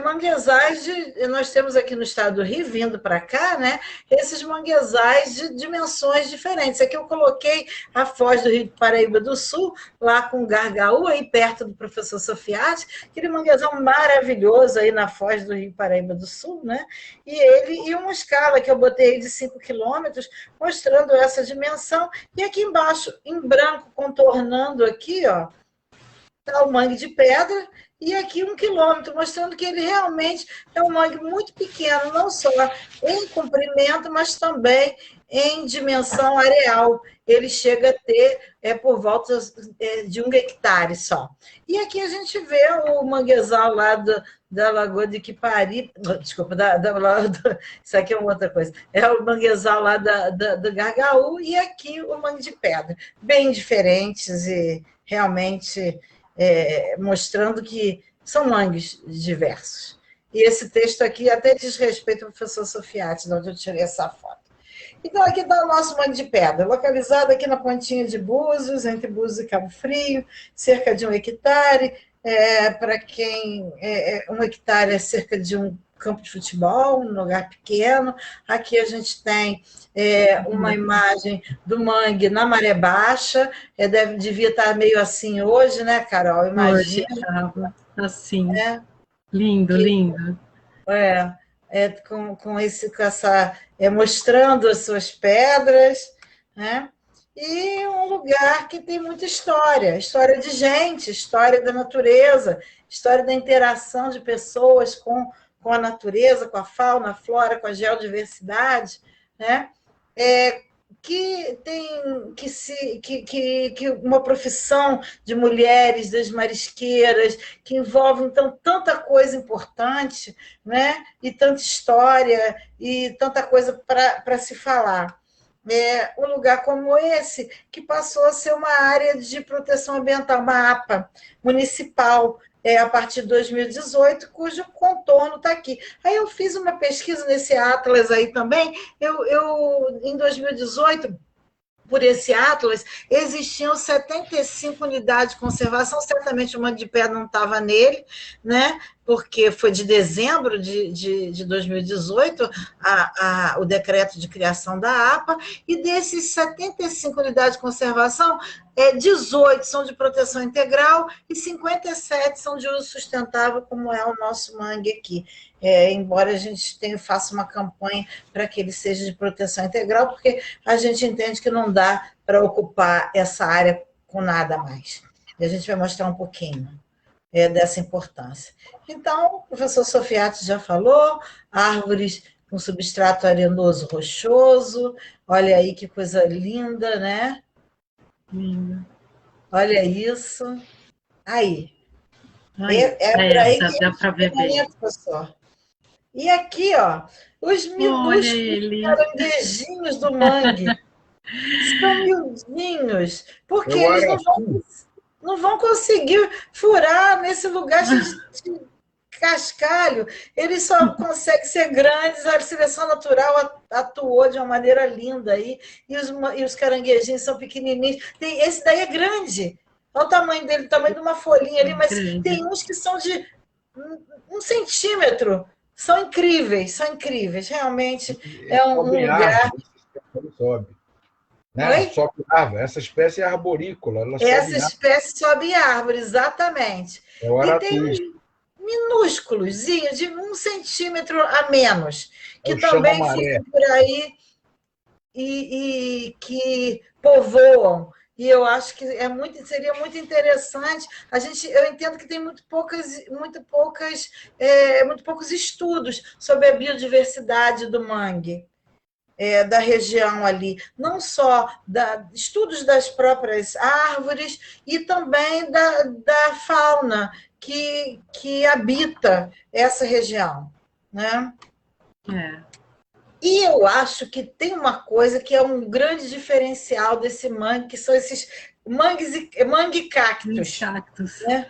manguezais nós temos aqui no estado do Rio, vindo para cá, né, esses manguezais de dimensões diferentes. Aqui eu coloquei a foz do Rio de Paraíba do Sul, lá com o Gargaú, aí perto do professor Sofiati, aquele manguezal maravilhoso aí na foz do Rio de Paraíba do Sul, né, e uma escala que eu botei de 5 quilômetros, mostrando essa dimensão, e aqui embaixo, em branco, contornando aqui, ó, está o mangue de pedra, e aqui 1 quilômetro, mostrando que ele realmente é um mangue muito pequeno, não só em comprimento, mas também em dimensão areal. Ele chega a ter por volta de 1 hectare só. E aqui a gente vê o manguezal lá da Lagoa de Quipari, desculpa, isso aqui é uma outra coisa, é o manguezal lá do Gargaú, e aqui o mangue de pedra, bem diferentes e realmente mostrando que são mangues diversos. E esse texto aqui até diz respeito ao professor Sofiati, de onde eu tirei essa foto. Então, aqui está o nosso mangue de pedra, localizado aqui na pontinha de Búzios, entre Búzios e Cabo Frio, cerca de 1 hectare. Para quem... 1 hectare é cerca de um campo de futebol, um lugar pequeno. Aqui a gente tem uma imagem do mangue na maré baixa, devia estar meio assim hoje, né, Carol? Imagina. Assim, lindo, lindo. Com essa... mostrando as suas pedras, né? E um lugar que tem muita história de gente, história da natureza, história da interação de pessoas com a natureza, com a fauna, a flora, com a geodiversidade, né? Que tem que uma profissão de mulheres, das marisqueiras, que envolve, então, tanta coisa importante, né? E tanta história, e tanta coisa para se falar. um lugar como esse, que passou a ser uma área de proteção ambiental, uma APA municipal, a partir de 2018, cujo contorno está aqui. Aí eu fiz uma pesquisa nesse Atlas aí também, em 2018, por esse Atlas, existiam 75 unidades de conservação, certamente o Mangue de Pedra não estava nele, né? Porque foi de dezembro de 2018 o decreto de criação da APA, e desses 75 unidades de conservação, 18 são de proteção integral e 57 são de uso sustentável, como é o nosso mangue aqui. Embora a gente faça uma campanha para que ele seja de proteção integral, porque a gente entende que não dá para ocupar essa área com nada mais. E a gente vai mostrar um pouquinho dessa importância. Então, o professor Sofiati já falou, árvores com substrato arenoso rochoso, olha aí que coisa linda, né? Olha isso. Aí. Por aí que dá para ver bem. Professor. E aqui, ó, os minúsculos caranguejinhos do mangue. São miudinhos, porque eles não vão conseguir furar nesse lugar de cascalho. Eles só conseguem ser grandes, a seleção natural atuou de uma maneira linda aí, e os caranguejinhos são pequenininhos. Esse daí é grande, olha o tamanho dele, o tamanho de uma folhinha ali, mas tem uns que são de 1 centímetro. São incríveis, realmente é um lugar... Sobe. Né? Sobe árvore. Essa espécie é arborícola. Essa espécie sobe em árvore, exatamente. E tem uns minúsculos, de 1 centímetro a menos, que também ficam por aí e que povoam. E eu acho que seria muito interessante. Eu entendo que tem muito poucos estudos sobre a biodiversidade do mangue, da região ali. Não só estudos das próprias árvores, e também da fauna que habita essa região, né? E eu acho que tem uma coisa que é um grande diferencial desse mangue, que são esses mangue-cactos. Né?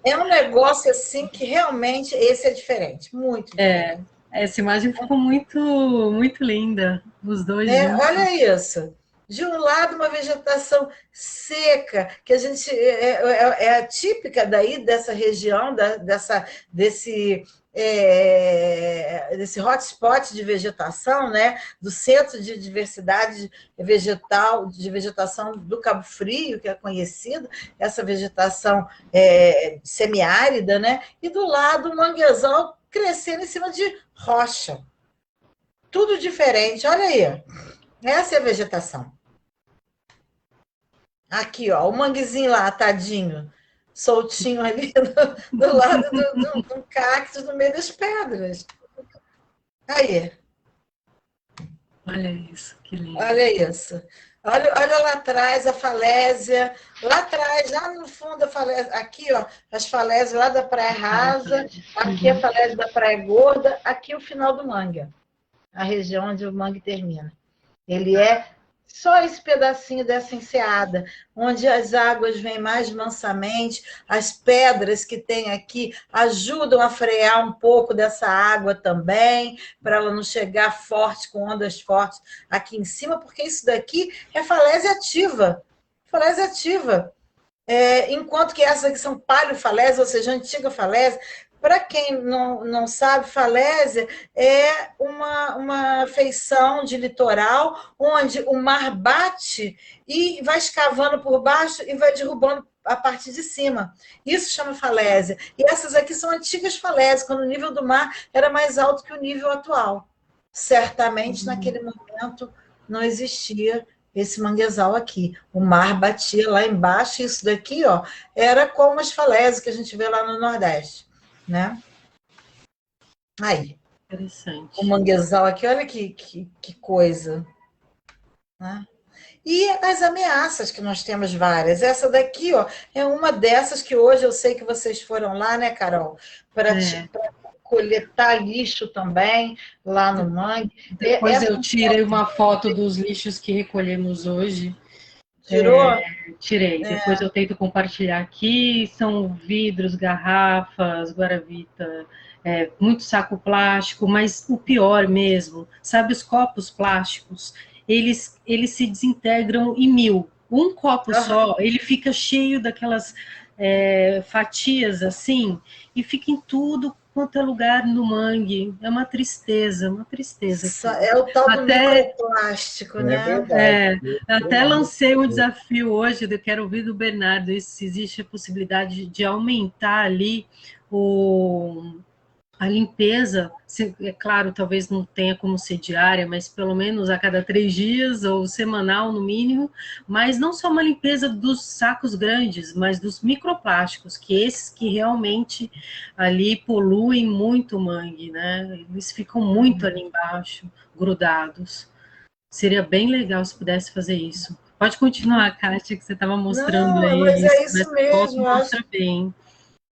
É um negócio assim que realmente esse é diferente, muito diferente. Essa imagem ficou muito, muito linda, os dois juntos. Olha isso. De um lado, uma vegetação seca, que a gente é típica daí, dessa região, desse hotspot de vegetação, né? Do Centro de Diversidade Vegetal, de Vegetação do Cabo Frio, que é conhecido, essa vegetação semiárida, né? E do lado, o manguezal crescendo em cima de rocha. Tudo diferente, olha aí. Essa é a vegetação. Aqui, ó, o manguezinho lá, tadinho, soltinho ali do lado do cacto, no meio das pedras. Aí. Olha isso, que lindo. Olha isso. Olha lá atrás a falésia, lá atrás, lá no fundo a falésia, aqui, ó, as falésias lá da Praia Rasa, aqui a falésia da Praia Gorda, aqui o final do mangue, a região onde o mangue termina. Ele é só esse pedacinho dessa enseada, onde as águas vêm mais mansamente, as pedras que tem aqui ajudam a frear um pouco dessa água também, para ela não chegar forte, com ondas fortes aqui em cima, porque isso daqui é falésia ativa. Falésia ativa. Enquanto que essas aqui são paleofalésias, ou seja, antiga falésia. Para quem não sabe, falésia é uma feição de litoral onde o mar bate e vai escavando por baixo e vai derrubando a parte de cima. Isso chama falésia. E essas aqui são antigas falésias, quando o nível do mar era mais alto que o nível atual. Certamente, naquele momento, não existia esse manguezal aqui. O mar batia lá embaixo, e isso daqui, ó, era como as falésias que a gente vê lá no Nordeste. Né? Aí. Interessante. O manguezal aqui, olha que coisa. Né? E as ameaças, que nós temos várias. Essa daqui, ó, é uma dessas que hoje eu sei que vocês foram lá, né, Carol? Para coletar lixo também lá no mangue. Depois eu tirei uma foto dos lixos que recolhemos hoje. Tirou? Tirei. Depois eu tento compartilhar aqui. São vidros, garrafas, guaravita, muito saco plástico, mas o pior mesmo, sabe, os copos plásticos, eles se desintegram em mil. Um copo só, ele fica cheio daquelas fatias assim, e fica em tudo quanto é lugar no mangue. É uma tristeza, uma tristeza. É o tal do microplástico, né? Até lancei um desafio hoje, eu quero ouvir do Bernardo, se existe a possibilidade de aumentar ali a limpeza. É claro, talvez não tenha como ser diária, mas pelo menos a cada 3 dias, ou semanal no mínimo, mas não só uma limpeza dos sacos grandes, mas dos microplásticos, que esses que realmente ali poluem muito o mangue, né? Eles ficam muito ali embaixo, grudados. Seria bem legal se pudesse fazer isso. Pode continuar, Kátia, que você estava mostrando aí. Mas é isso mesmo. Mostra bem.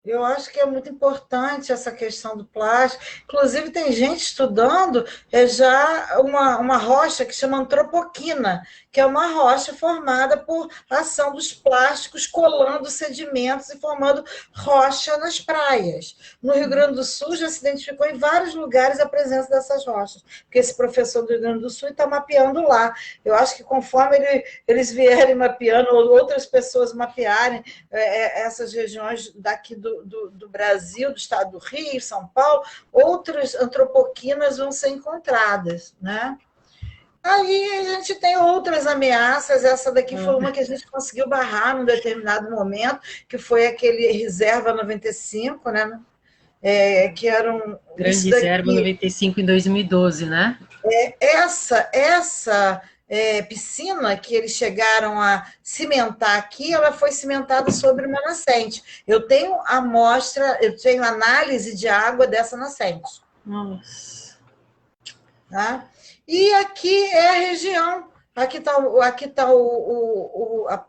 Eu acho que é muito importante essa questão do plástico. Inclusive, tem gente estudando já uma rocha que chama antropoquina, que é uma rocha formada por ação dos plásticos colando sedimentos e formando rocha nas praias. No Rio Grande do Sul já se identificou em vários lugares a presença dessas rochas, porque esse professor do Rio Grande do Sul está mapeando lá. Eu acho que conforme eles vierem mapeando, ou outras pessoas mapearem essas regiões daqui do Brasil, do estado do Rio, São Paulo, outras antropoquinas vão ser encontradas, né? Aí a gente tem outras ameaças, essa daqui foi uma que a gente conseguiu barrar num determinado momento, que foi aquele Reserva 95, né? Que era um... Grande Reserva 95 em 2012, né? Essa piscina que eles chegaram a cimentar aqui, ela foi cimentada sobre uma nascente. Eu tenho amostra, eu tenho análise de água dessa nascente. Nossa. Tá? E aqui é a região. Aqui está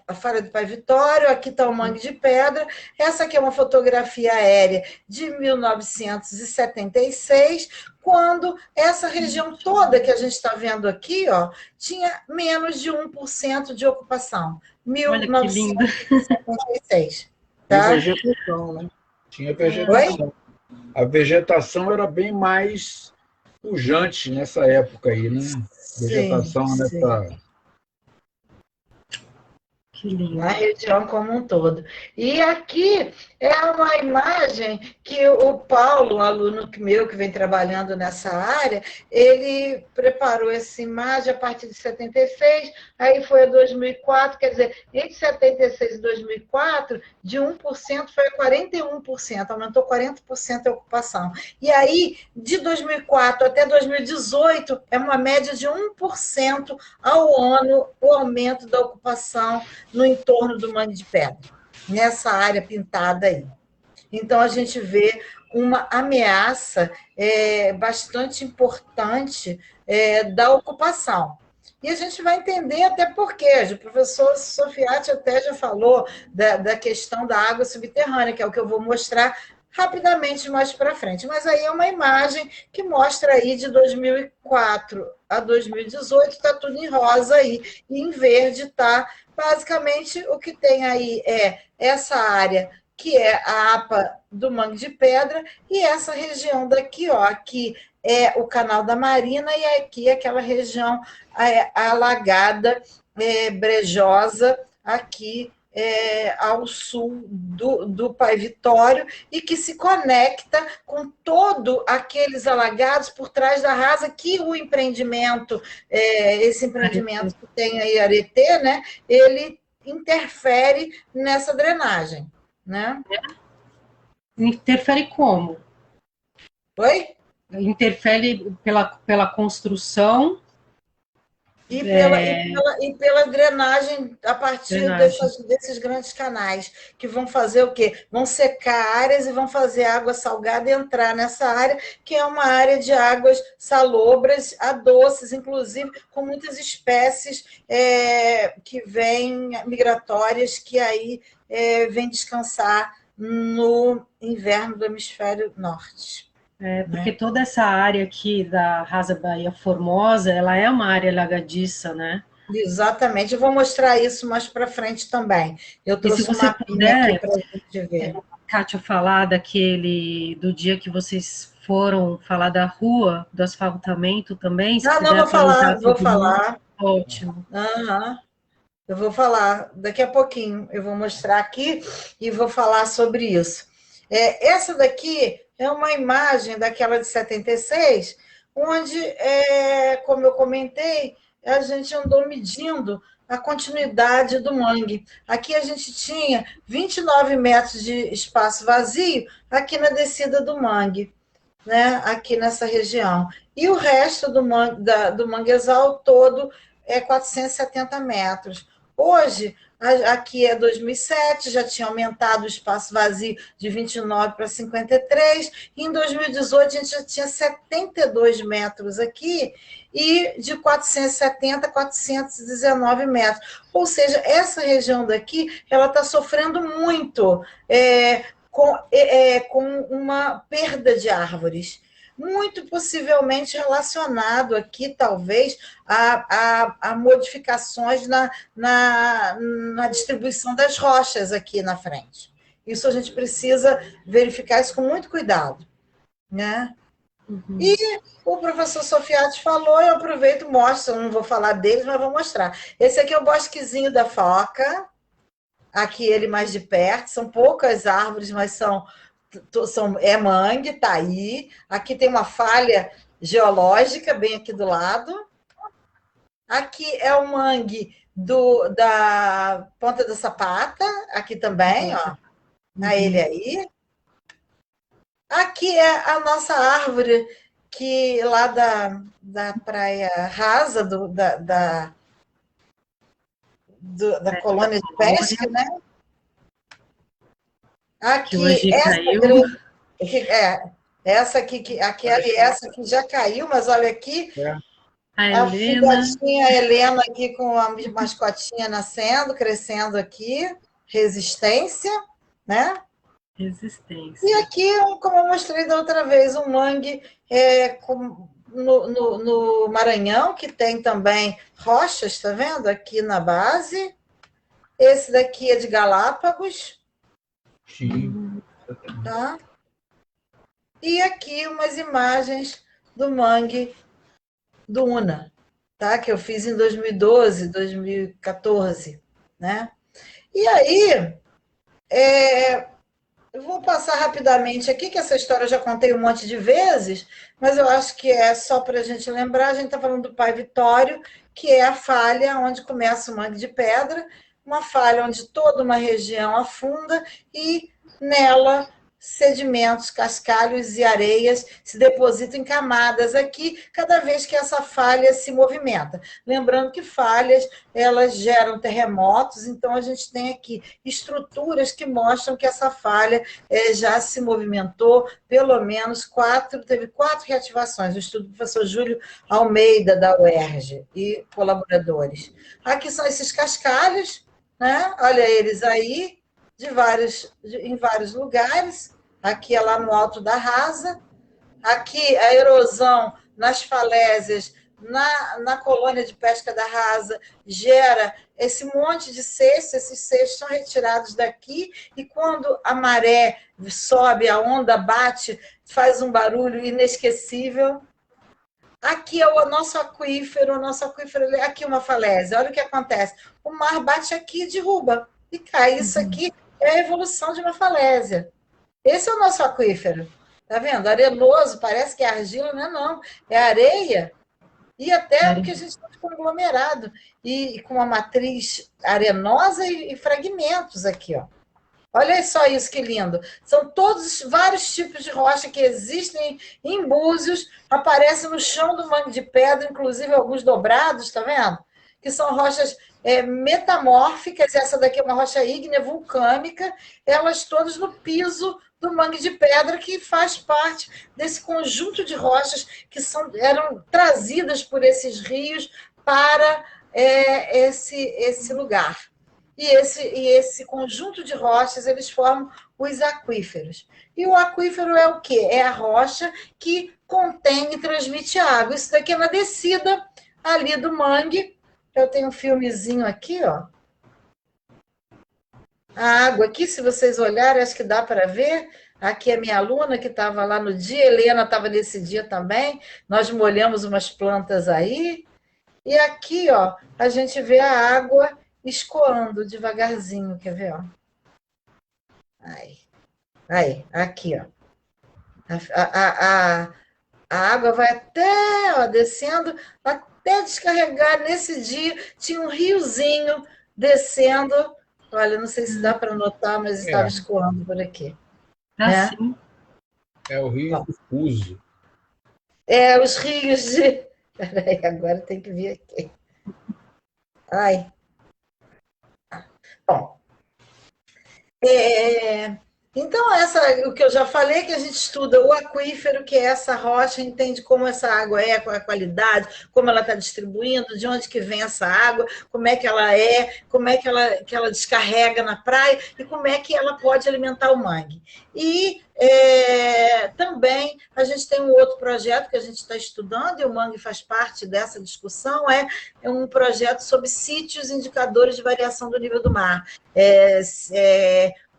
a Falha do Pai Vitório, aqui está o Mangue de Pedra. Essa aqui é uma fotografia aérea de 1976, quando essa região toda que a gente está vendo aqui, ó, tinha menos de 1% de ocupação. 1976. Tá? Tinha vegetação, né? Tinha vegetação. Oi? A vegetação era bem mais pujante nessa época aí, né? Vegetação nessa... Na região como um todo. E aqui é uma imagem que o Paulo, um aluno meu que vem trabalhando nessa área, ele preparou essa imagem a partir de 76, aí foi a 2004, quer dizer, entre 76 e 2004, de 1% foi a 41%, aumentou 40% a ocupação. E aí, de 2004 até 2018, é uma média de 1% ao ano o aumento da ocupação no entorno do Mangue de Pedra, nessa área pintada aí. Então, a gente vê uma ameaça bastante importante da ocupação. E a gente vai entender até por quê. O professor Sofiati até já falou da questão da água subterrânea, que é o que eu vou mostrar rapidamente mais para frente. Mas aí é uma imagem que mostra aí de 2004 a 2018, está tudo em rosa aí, e em verde está... Basicamente, o que tem aí é essa área, que é a APA do Mangue de Pedra, e essa região daqui, ó, aqui é o Canal da Marina, e aqui é aquela região alagada, brejosa, aqui ao sul do Pai Vitório, e que se conecta com todo aqueles alagados por trás da rasa que o empreendimento, esse empreendimento que tem aí, Aretê, né, ele interfere nessa drenagem. Né? Interfere como? Oi? Interfere pela construção... E pela drenagem a partir desses grandes canais, que vão fazer o quê? Vão secar áreas e vão fazer água salgada entrar nessa área, que é uma área de águas salobras a doces, inclusive com muitas espécies que vêm migratórias, que aí vêm descansar no inverno do hemisfério norte. Porque toda essa área aqui da Rasa Bahia Formosa, ela é uma área alagadiça, né? Exatamente, eu vou mostrar isso mais para frente também. Eu E se trouxe um você mapinha aqui puder, para a gente ver. Kátia, falar do dia que vocês foram falar da rua, do asfaltamento também, se Ah, não, puder atualizar vou todo mundo, falar. ótimo. Aham. Eu vou falar daqui a pouquinho. Eu vou mostrar aqui e vou falar sobre isso. Essa daqui é uma imagem daquela de 76, onde, como eu comentei, a gente andou medindo a continuidade do mangue. Aqui a gente tinha 29 metros de espaço vazio aqui na descida do mangue, né? Aqui nessa região. E o resto do manguezal todo é 470 metros. Hoje, aqui é 2007, já tinha aumentado o espaço vazio de 29 para 53, e em 2018 a gente já tinha 72 metros aqui, e de 470 a 419 metros. Ou seja, essa região daqui ela está sofrendo muito com uma perda de árvores, muito possivelmente relacionado aqui, talvez, a modificações na distribuição das rochas aqui na frente. Isso a gente precisa verificar isso com muito cuidado, né? Uhum. E o professor Sofiati falou, eu aproveito e mostro, eu não vou falar deles, mas vou mostrar. Esse aqui é o bosquezinho da foca, aqui ele mais de perto, são poucas árvores, mas é mangue, tá aí. Aqui tem uma falha geológica bem aqui do lado. Aqui é o mangue da Ponta da Sapata, aqui também, ó. Tá ele aí. Aqui é a nossa árvore que lá da Praia Rasa, da colônia de pesca, né? Aqui, essa aqui, essa aqui já caiu, mas olha aqui, a filhotinha Helena aqui com a mascotinha nascendo, crescendo aqui, resistência, né? Resistência. E aqui, como eu mostrei da outra vez, um mangue no Maranhão, que tem também rochas, tá vendo? Aqui na base. Esse daqui é de Galápagos. Sim. Tá? E aqui umas imagens do mangue do Una, tá? Que eu fiz em 2012, 2014, né? E aí, eu vou passar rapidamente aqui, que essa história eu já contei um monte de vezes, mas eu acho que é só para a gente lembrar. A gente está falando do Pai Vitório, que é a falha onde começa o mangue de pedra, uma falha onde toda uma região afunda e nela sedimentos, cascalhos e areias se depositam em camadas aqui, cada vez que essa falha se movimenta. Lembrando que falhas, elas geram terremotos, então a gente tem aqui estruturas que mostram que essa falha já se movimentou, pelo menos teve 4 reativações, o estudo do professor Júlio Almeida, da UERJ, e colaboradores. Aqui são esses cascalhos, né? Olha eles aí, em vários lugares. Aqui é lá no alto da Rasa. Aqui a erosão nas falésias, na colônia de pesca da Rasa, gera esse monte de cestos. Esses cestos são retirados daqui, e quando a maré sobe, a onda bate, faz um barulho inesquecível. Aqui é o nosso aquífero aqui uma falésia. Olha o que acontece. O mar bate aqui e derruba, e cai. Isso aqui é a evolução de uma falésia. Esse é o nosso aquífero. Tá vendo? Arenoso, parece que é argila, não é não. É areia, e até o que a gente está conglomerado, e com uma matriz arenosa e fragmentos aqui, ó. Olha só isso, que lindo. São todos vários tipos de rocha que existem em Búzios, aparecem no chão do mangue de pedra, inclusive alguns dobrados, tá vendo? Que são rochas metamórficas. Essa daqui é uma rocha ígnea vulcânica, elas todas no piso do mangue de pedra, que faz parte desse conjunto de rochas que eram trazidas por esses rios para esse lugar. e esse conjunto de rochas, eles formam os aquíferos. E o aquífero é o quê? É a rocha que contém e transmite água. Isso daqui é na descida ali do mangue. Eu tenho um filmezinho aqui, ó. A água aqui, se vocês olharem, acho que dá para ver. Aqui é minha aluna que estava lá no dia, Helena estava nesse dia também. Nós molhamos umas plantas aí. E aqui, ó, a gente vê a água escoando devagarzinho, quer ver, ó? Aí, aqui, ó. A água vai até, ó, descendo, até descarregar. Nesse dia, tinha um riozinho descendo. Olha, não sei se dá para notar, mas estava escoando por aqui. Né? Sim. É o Rio do Fuso. É, os rios de... Peraí, agora tem que vir aqui. Ai. Bom. Então, o que eu já falei, que a gente estuda o aquífero, que é essa rocha, entende como essa água é, qual é a qualidade, como ela está distribuindo, de onde que vem essa água, como é que ela é, como é que ela descarrega na praia e como é que ela pode alimentar o mangue. E também a gente tem um outro projeto que a gente está estudando, e o mangue faz parte dessa discussão, é um projeto sobre sítios indicadores de variação do nível do mar.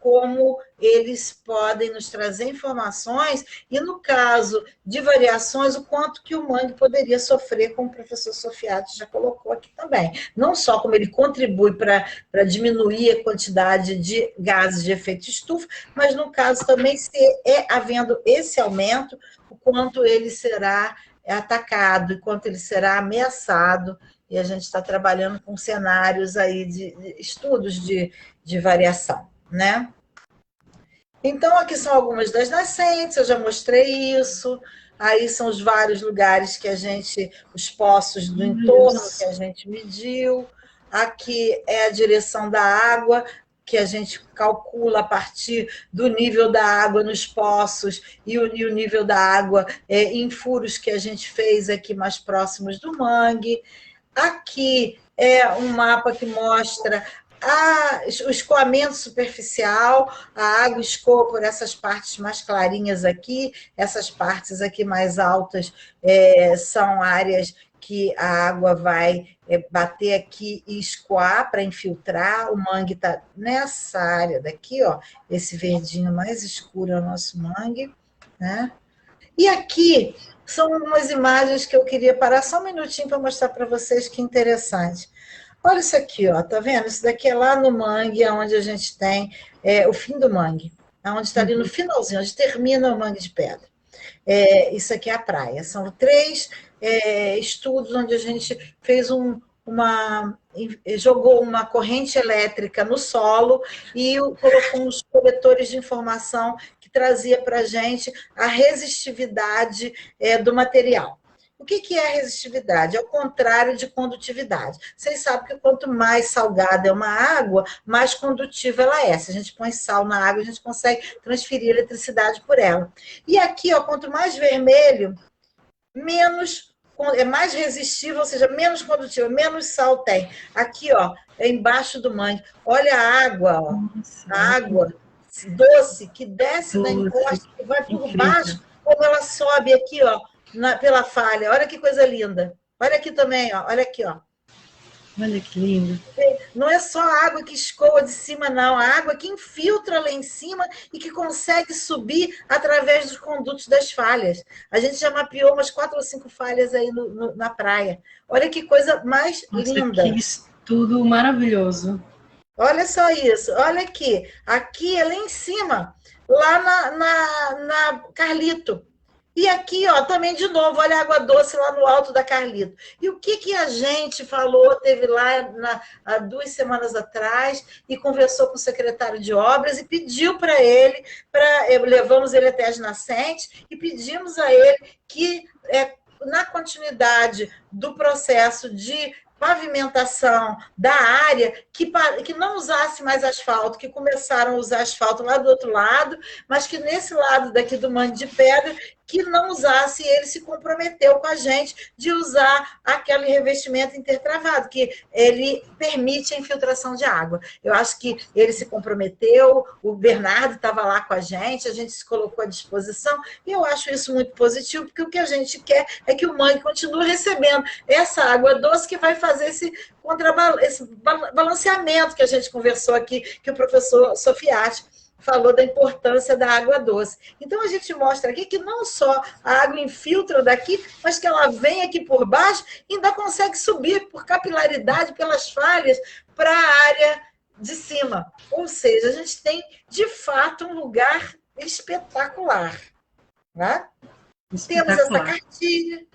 Como eles podem nos trazer informações, e no caso de variações, o quanto que o mangue poderia sofrer, como o professor Sofiati já colocou aqui também. Não só como ele contribui para diminuir a quantidade de gases de efeito estufa, mas no caso também, se havendo esse aumento, o quanto ele será atacado, o quanto ele será ameaçado, e a gente está trabalhando com cenários aí de estudos de variação. Né? Então, aqui são algumas das nascentes, eu já mostrei isso. Aí são os vários lugares que os poços do entorno que a gente mediu. Aqui é a direção da água, que a gente calcula a partir do nível da água nos poços e o nível da água em furos que a gente fez aqui mais próximos do mangue. Aqui é um mapa que mostra o escoamento superficial, a água escoa por essas partes mais clarinhas aqui, essas partes aqui mais altas são áreas que a água vai bater aqui e escoar para infiltrar. O mangue está nessa área daqui, ó, esse verdinho mais escuro é o nosso mangue, né? E aqui são umas imagens que eu queria parar só um minutinho para mostrar para vocês, que interessante. Olha isso aqui, ó, tá vendo? Isso daqui é lá no mangue, onde a gente tem o fim do mangue, onde está ali no finalzinho, onde termina o mangue de pedra. Isso aqui é a praia. São 3 estudos onde a gente fez jogou uma corrente elétrica no solo e colocou uns coletores de informação que trazia para a gente a resistividade do material. O que é resistividade? É o contrário de condutividade. Vocês sabem que quanto mais salgada é uma água, mais condutiva ela é. Se a gente põe sal na água, a gente consegue transferir eletricidade por ela. E aqui, ó, quanto mais vermelho, é mais resistível, ou seja, menos condutível, menos sal tem. Aqui, ó, é embaixo do mangue. Olha a água, ó. A água doce que desce da encosta, que vai por baixo, como ela sobe aqui, ó, pela falha. Olha que coisa linda. Olha aqui também, ó. Olha aqui, ó. Olha que lindo. Não é só a água que escoa de cima, não. A água que infiltra lá em cima e que consegue subir através dos condutos das falhas. A gente já mapeou umas 4 ou 5 falhas aí na praia. Olha que coisa mais linda. Que estudo maravilhoso. Olha só isso. Olha aqui. Aqui é lá em cima, lá na Carlito. E aqui, ó, também de novo, olha a água doce lá no alto da Carlito. E o que a gente falou, teve lá há 2 semanas atrás, e conversou com o secretário de obras e pediu para ele, levamos ele até as nascentes, e pedimos a ele que, na continuidade do processo de pavimentação da área, que não usasse mais asfalto, que começaram a usar asfalto lá do outro lado, mas que nesse lado daqui do mangue de pedra, que não usasse, ele se comprometeu com a gente de usar aquele revestimento intertravado, que ele permite a infiltração de água. Eu acho que ele se comprometeu, o Bernardo estava lá com a gente se colocou à disposição, e eu acho isso muito positivo, porque o que a gente quer é que o mangue continue recebendo essa água doce que vai fazer esse balanceamento que a gente conversou aqui, que o professor Sofiati falou da importância da água doce. Então, a gente mostra aqui que não só a água infiltra daqui, mas que ela vem aqui por baixo e ainda consegue subir por capilaridade, pelas falhas, para a área de cima. Ou seja, a gente tem, de fato, um lugar espetacular. Né? Temos essa cartilha,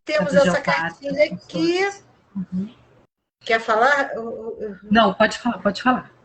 temos essa cartilha aqui. Uhum. Quer falar? Não, pode falar, pode falar.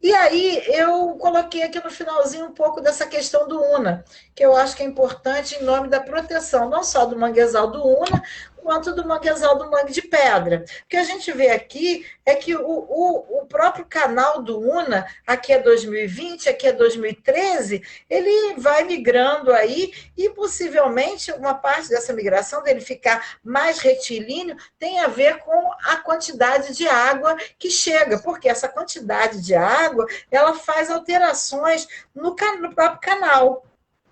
E aí, eu coloquei aqui no finalzinho um pouco dessa questão do UNA, que eu acho que é importante em nome da proteção, não só do manguezal do UNA, quanto do manguezal do Mangue de Pedra. O que a gente vê aqui é que o próprio canal do UNA, aqui é 2020, aqui é 2013, ele vai migrando aí e possivelmente uma parte dessa migração, dele ficar mais retilíneo, tem a ver com a quantidade de água que chega, porque essa quantidade de água, ela faz alterações no próprio canal.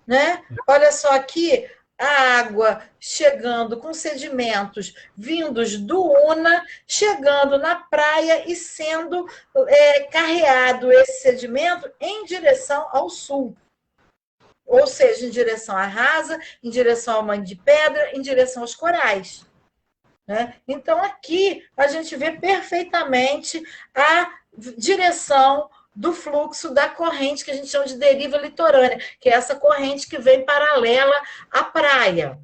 Né? Olha só aqui, a água chegando com sedimentos vindos do UNA, chegando na praia e sendo carreado esse sedimento em direção ao sul. Ou seja, em direção à rasa, em direção ao Mangue de Pedra, em direção aos corais. Né? Então, aqui a gente vê perfeitamente a direção do fluxo da corrente que a gente chama de deriva litorânea, que é essa corrente que vem paralela à praia.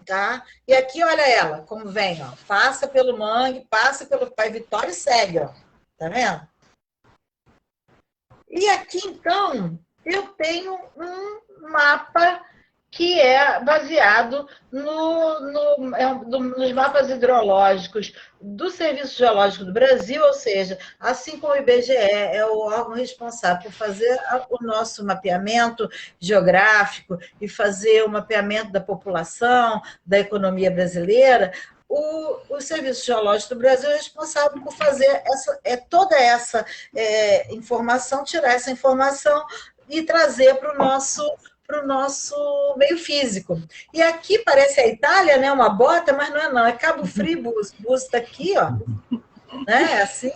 Tá? E aqui, olha ela, como vem, ó, passa pelo Mangue, passa pelo Pai Vitória e segue, ó. Tá vendo? E aqui, então, eu tenho um mapa que é baseado nos mapas hidrológicos do Serviço Geológico do Brasil, ou seja, assim como o IBGE é o órgão responsável por fazer o nosso mapeamento geográfico e fazer o mapeamento da população, da economia brasileira, o Serviço Geológico do Brasil é responsável por fazer toda essa informação, tirar essa informação e trazer para o nosso meio físico. E aqui parece a Itália, né? Uma bota, mas não é não, é Cabo Frio, Búzios está aqui, ó, né? Assim.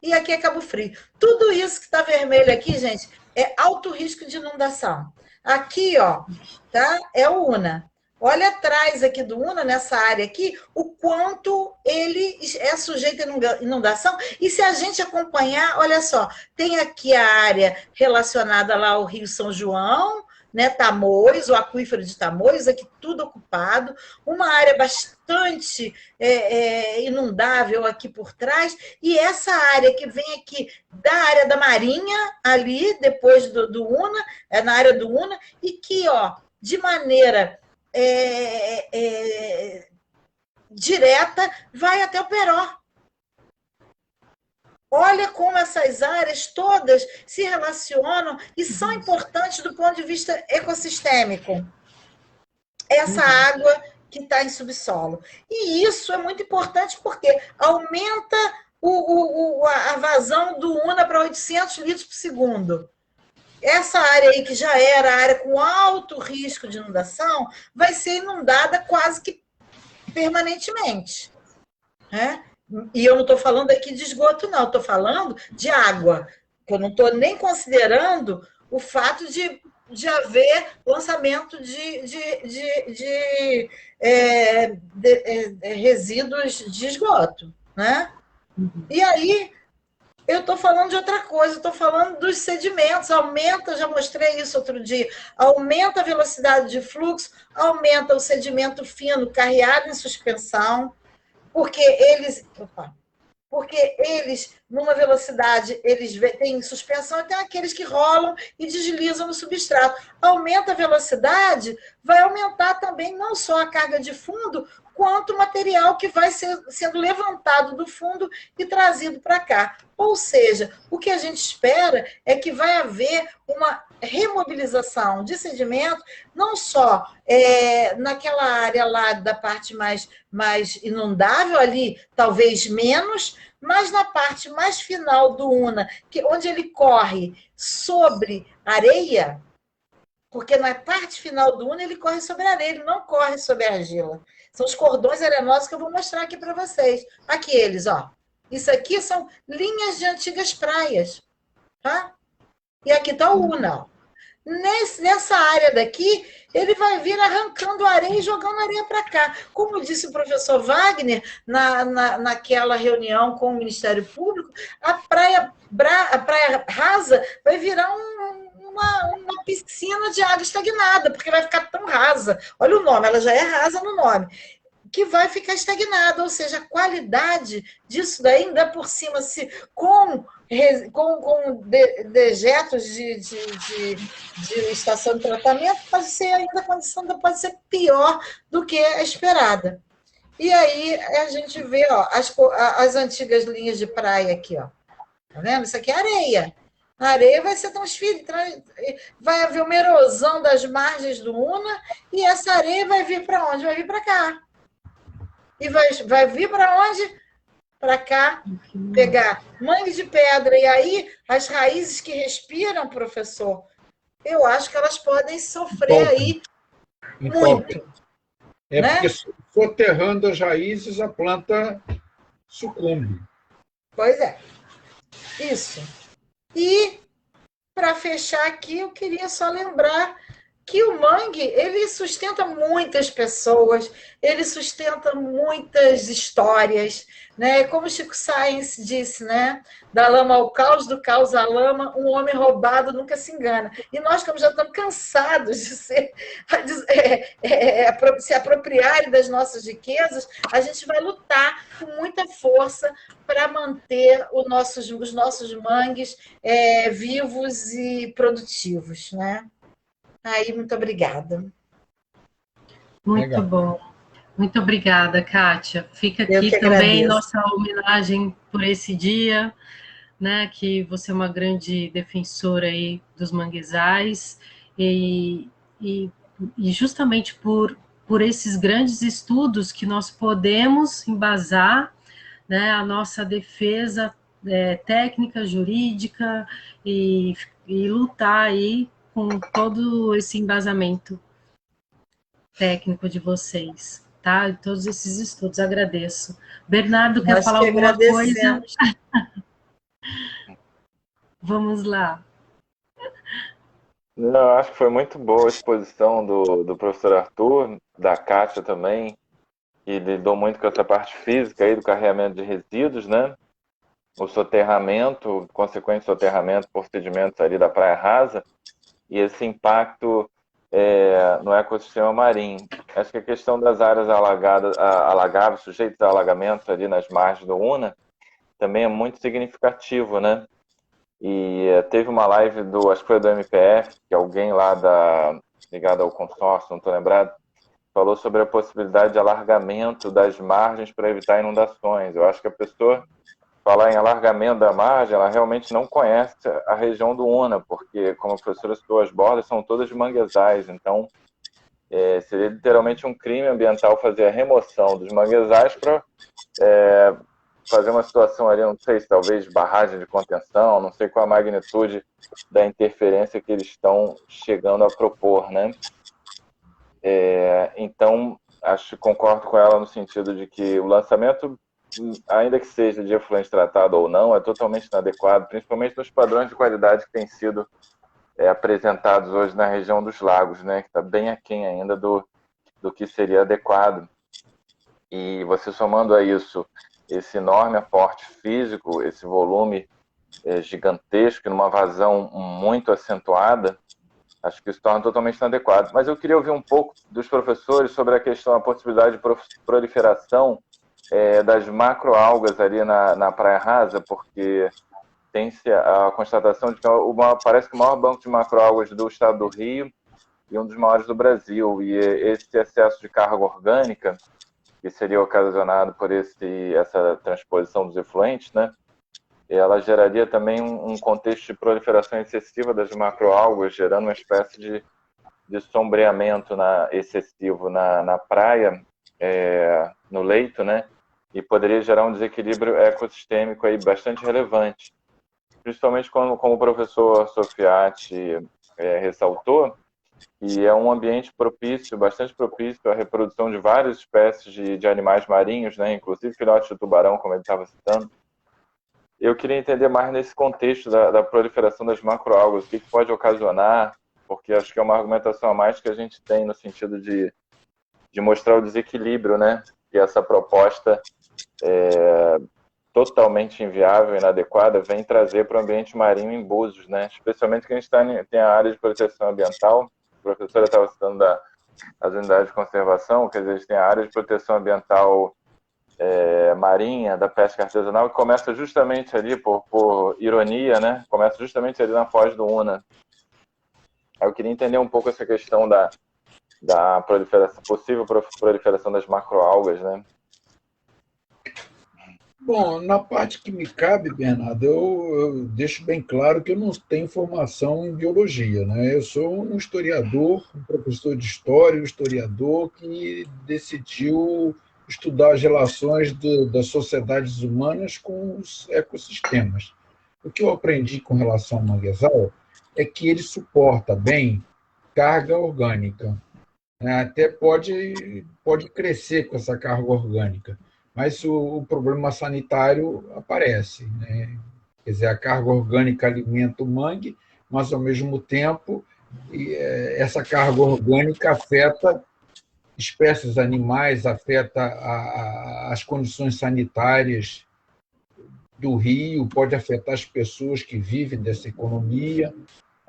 E aqui é Cabo Frio. Tudo isso que está vermelho aqui, gente, é alto risco de inundação. Aqui, ó, tá? É o UNA. Olha atrás aqui do UNA, nessa área aqui, o quanto ele é sujeito a inundação. E se a gente acompanhar, olha só, tem aqui a área relacionada lá ao Rio São João, né, Tamoios, o aquífero de Tamoios, aqui tudo ocupado, uma área bastante inundável aqui por trás, e essa área que vem aqui da área da Marinha, ali, depois do UNA, na área do UNA, e que, ó, de maneira direta, vai até o Peró. Olha como essas áreas todas se relacionam e são importantes do ponto de vista ecossistêmico. Essa água que está em subsolo. E isso é muito importante porque aumenta a vazão do UNA para 800 litros por segundo. Essa área aí, que já era a área com alto risco de inundação, vai ser inundada quase que permanentemente. Né? E eu não estou falando aqui de esgoto, não. Estou falando de água. Eu não estou nem considerando o fato de haver lançamento de resíduos de esgoto. Né? E aí... eu estou falando de outra coisa, estou falando dos sedimentos, aumenta, já mostrei isso outro dia, aumenta a velocidade de fluxo, aumenta o sedimento fino carreado em suspensão, porque eles, numa velocidade, eles têm suspensão, e tem aqueles que rolam e deslizam no substrato. Aumenta a velocidade, vai aumentar também não só a carga de fundo, quanto o material que vai sendo levantado do fundo e trazido para cá. Ou seja, o que a gente espera é que vai haver uma remobilização de sedimento, não só naquela área lá da parte mais inundável, ali talvez menos, mas na parte mais final do Una, onde ele corre sobre areia, porque na parte final do Una ele corre sobre areia, ele não corre sobre argila. São os cordões arenosos que eu vou mostrar aqui para vocês. Aqui eles, ó. Isso aqui são linhas de antigas praias, tá? E aqui está o Una, ó. Nessa área daqui, ele vai vir arrancando areia e jogando areia para cá. Como disse o professor Wagner, naquela reunião com o Ministério Público, a praia rasa vai virar uma piscina de água estagnada, porque vai ficar tão rasa. Olha o nome, ela já é rasa no nome. Que vai ficar estagnada, ou seja, a qualidade disso daí, ainda por cima, com dejetos de estação de tratamento, pode ser ainda a condição pode ser pior do que a esperada. E aí a gente vê, ó, as antigas linhas de praia aqui, ó. Tá vendo? Isso aqui é areia. A areia vai ser transferida, vai haver uma erosão das margens do Una, e essa areia vai vir para onde? Vai vir para cá. E vai vir para onde? Para cá, pegar mangue de pedra. E aí, as raízes que respiram, professor, eu acho que elas podem sofrer aí muito. Né? Porque soterrando as raízes, a planta sucumbe. Pois é. Isso. E, para fechar aqui, eu queria só lembrar que o mangue, ele sustenta muitas pessoas, ele sustenta muitas histórias, né? Como Chico Science disse, né? Da lama ao caos, do caos à lama, um homem roubado nunca se engana. E nós, como já estamos cansados de se apropriarem das nossas riquezas, a gente vai lutar com muita força para manter os nossos mangues vivos e produtivos, né? Aí, muito obrigada. Muito Legal. bom. Muito obrigada, Kátia. Fica aqui também nossa homenagem por esse dia, né? Que você é uma grande defensora aí dos manguezais e justamente por esses grandes estudos que nós podemos embasar, né, a nossa defesa técnica, jurídica e lutar aí com todo esse embasamento técnico de vocês, tá? Todos esses estudos, agradeço. Bernardo, quer falar alguma coisa? Vamos lá. Não, acho que foi muito boa a exposição do professor Arthur, da Kátia também, que lidou muito com essa parte física aí do carregamento de resíduos, né? O soterramento, o consequente soterramento por sedimentos ali da praia rasa, e esse impacto no ecossistema marinho. Acho que a questão das áreas alagáveis, sujeitas a alagamentos ali nas margens do Una, também é muito significativo, né? E teve uma live acho que foi do MPF, que alguém lá ligado ao consórcio, não estou lembrado, falou sobre a possibilidade de alargamento das margens para evitar inundações. Eu acho que a pessoa falar em alargamento da margem, ela realmente não conhece a região do Una, porque, como a professora citou, as bordas são todas de manguezais, então seria literalmente um crime ambiental fazer a remoção dos manguezais para fazer uma situação ali, não sei se talvez barragem de contenção, não sei qual a magnitude da interferência que eles estão chegando a propor, né? Então, concordo com ela no sentido de que o lançamento, ainda que seja de efluente tratado ou não, é totalmente inadequado, principalmente nos padrões de qualidade que têm sido apresentados hoje na região dos lagos, né, que está bem aquém ainda do que seria adequado. E você somando a isso esse enorme aporte físico, esse volume gigantesco, numa vazão muito acentuada, acho que isso torna totalmente inadequado. Mas eu queria ouvir um pouco dos professores sobre a questão, a possibilidade de proliferação das macroalgas ali na praia rasa, porque tem-se a constatação de que parece que o maior banco de macroalgas do estado do Rio e um dos maiores do Brasil, e esse excesso de carga orgânica que seria ocasionado por essa transposição dos efluentes, né, ela geraria também um contexto de proliferação excessiva das macroalgas, gerando uma espécie de sombreamento excessivo na praia, no leito, né? E poderia gerar um desequilíbrio ecossistêmico aí bastante relevante. Principalmente como o professor Sofiati ressaltou, e é um ambiente propício, bastante propício à reprodução de várias espécies de animais marinhos, né? Inclusive filhotes de tubarão, como ele estava citando. Eu queria entender mais nesse contexto da proliferação das macroalgas, o que pode ocasionar, porque acho que é uma argumentação a mais que a gente tem no sentido de mostrar o desequilíbrio, né? Que essa proposta totalmente inviável, inadequada, vem trazer para o ambiente marinho em Búzios, né? Especialmente que a gente tem a área de proteção ambiental, a professora estava citando as unidades de conservação, quer dizer, a gente tem a área de proteção ambiental marinha, da pesca artesanal, que começa justamente ali, por ironia, né? Começa justamente ali na foz do Una. Eu queria entender um pouco essa questão da possível proliferação das macroalgas, né? Bom, na parte que me cabe, Bernardo, eu deixo bem claro que eu não tenho formação em biologia, né? Eu sou um historiador, um professor de história, um historiador que decidiu estudar as relações das sociedades humanas com os ecossistemas. O que eu aprendi com relação ao manguezal é que ele suporta bem carga orgânica, né? Até pode crescer com essa carga orgânica, mas o problema sanitário aparece, né? Quer dizer, a carga orgânica alimenta o mangue, mas, ao mesmo tempo, essa carga orgânica afeta espécies animais, afeta as condições sanitárias do rio, pode afetar as pessoas que vivem dessa economia.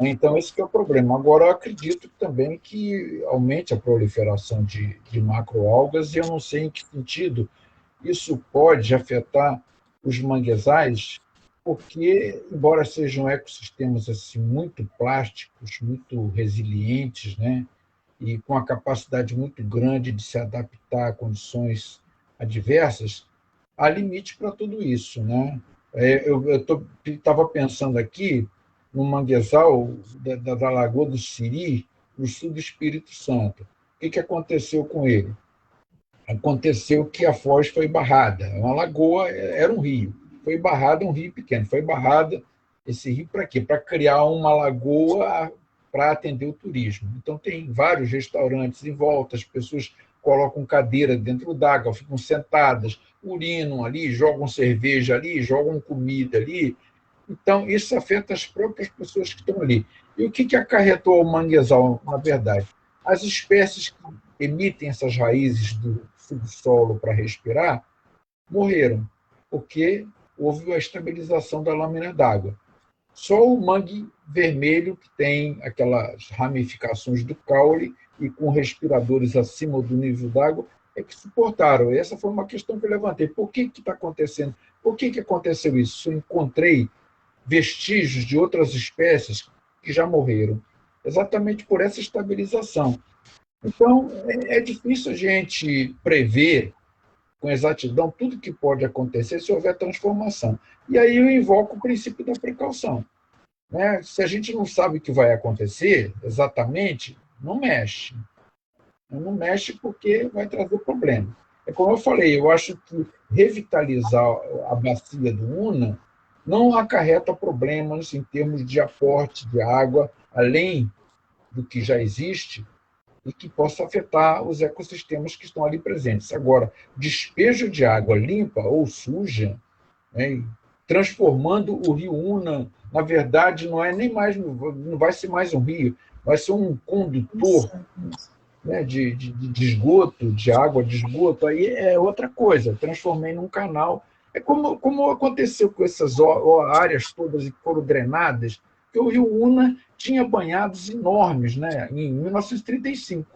Então, esse que é o problema. Agora, eu acredito também que aumente a proliferação de macroalgas, e eu não sei em que sentido isso pode afetar os manguezais, porque, embora sejam ecossistemas assim, muito plásticos, muito resilientes, né, e com a capacidade muito grande de se adaptar a condições adversas, há limite para tudo isso, né? Eu estava pensando aqui no manguezal da Lagoa do Siri, no sul do Espírito Santo. O que aconteceu com ele? Aconteceu que a foz foi barrada. Uma lagoa era um rio. Foi barrada, um rio pequeno. Foi barrada esse rio para quê? Para criar uma lagoa para atender o turismo. Então, tem vários restaurantes em volta, as pessoas colocam cadeira dentro d'água, ficam sentadas, urinam ali, jogam cerveja ali, jogam comida ali. Então, isso afeta as próprias pessoas que estão ali. E o que acarretou o manguezal, na verdade? As espécies que emitem essas raízes do subsolo para respirar morreram, porque houve a estabilização da lâmina d'água. Só o mangue vermelho, que tem aquelas ramificações do caule e com respiradores acima do nível d'água, é que suportaram. Essa foi uma questão que eu levantei. Por que está acontecendo? Por que aconteceu isso? Eu encontrei vestígios de outras espécies que já morreram, exatamente por essa estabilização. Então, é difícil a gente prever com exatidão tudo que pode acontecer se houver transformação. E aí eu invoco o princípio da precaução, né? Se a gente não sabe o que vai acontecer exatamente, não mexe. Não mexe porque vai trazer problema. É como eu falei, eu acho que revitalizar a bacia do Una não acarreta problemas em termos de aporte de água, além do que já existe, e que possa afetar os ecossistemas que estão ali presentes. Agora, despejo de água limpa ou suja, né, transformando o rio Una, na verdade, não vai ser mais um rio, vai ser um condutor, né, de esgoto, de água de esgoto, aí é outra coisa, transformei num canal. É como aconteceu com essas áreas todas que foram drenadas, que o rio Una tinha banhados enormes, né, em 1935.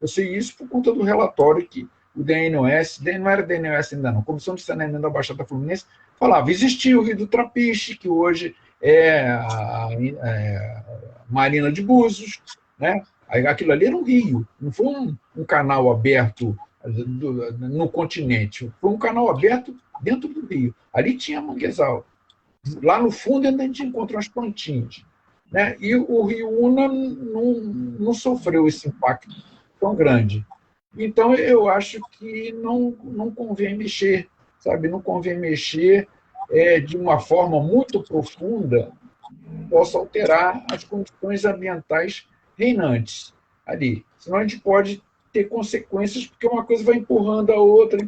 Eu sei isso por conta do relatório que o DNOS, não era DNOS ainda não, Comissão de Saneamento da Baixada Fluminense, falava, existia o Rio do Trapiche, que hoje é a Marina de Búzios, né? Aquilo ali era um rio, não foi um canal aberto no continente, foi um canal aberto dentro do rio. Ali tinha manguezal. Lá no fundo ainda a gente encontra umas plantinhas, né? E o rio Una não sofreu esse impacto tão grande. Então, eu acho que não convém mexer, sabe? Não convém mexer de uma forma muito profunda, possa alterar as condições ambientais reinantes ali. Senão a gente pode ter consequências, porque uma coisa vai empurrando a outra, a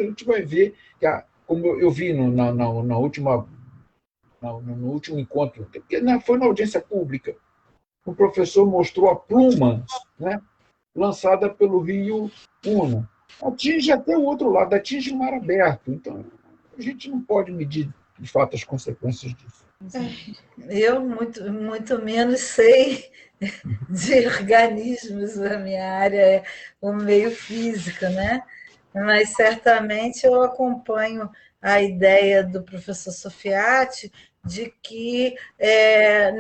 gente vai ver, que como eu vi no último encontro, porque foi na audiência pública, o professor mostrou a pluma, né, lançada pelo rio Una. Atinge até o outro lado, atinge o mar aberto. Então, a gente não pode medir, de fato, as consequências disso. Eu muito menos sei de organismos, a minha área é o meio físico, né? Mas certamente eu acompanho a ideia do professor Sofiati de que,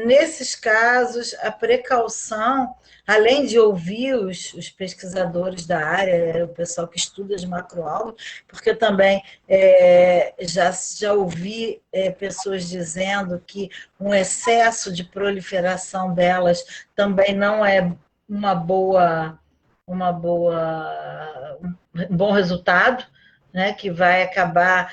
nesses casos, a precaução, além de ouvir os pesquisadores da área, o pessoal que estuda as macroalgas, porque eu também já ouvi pessoas dizendo que um excesso de proliferação delas também não é um bom resultado, né, que vai acabar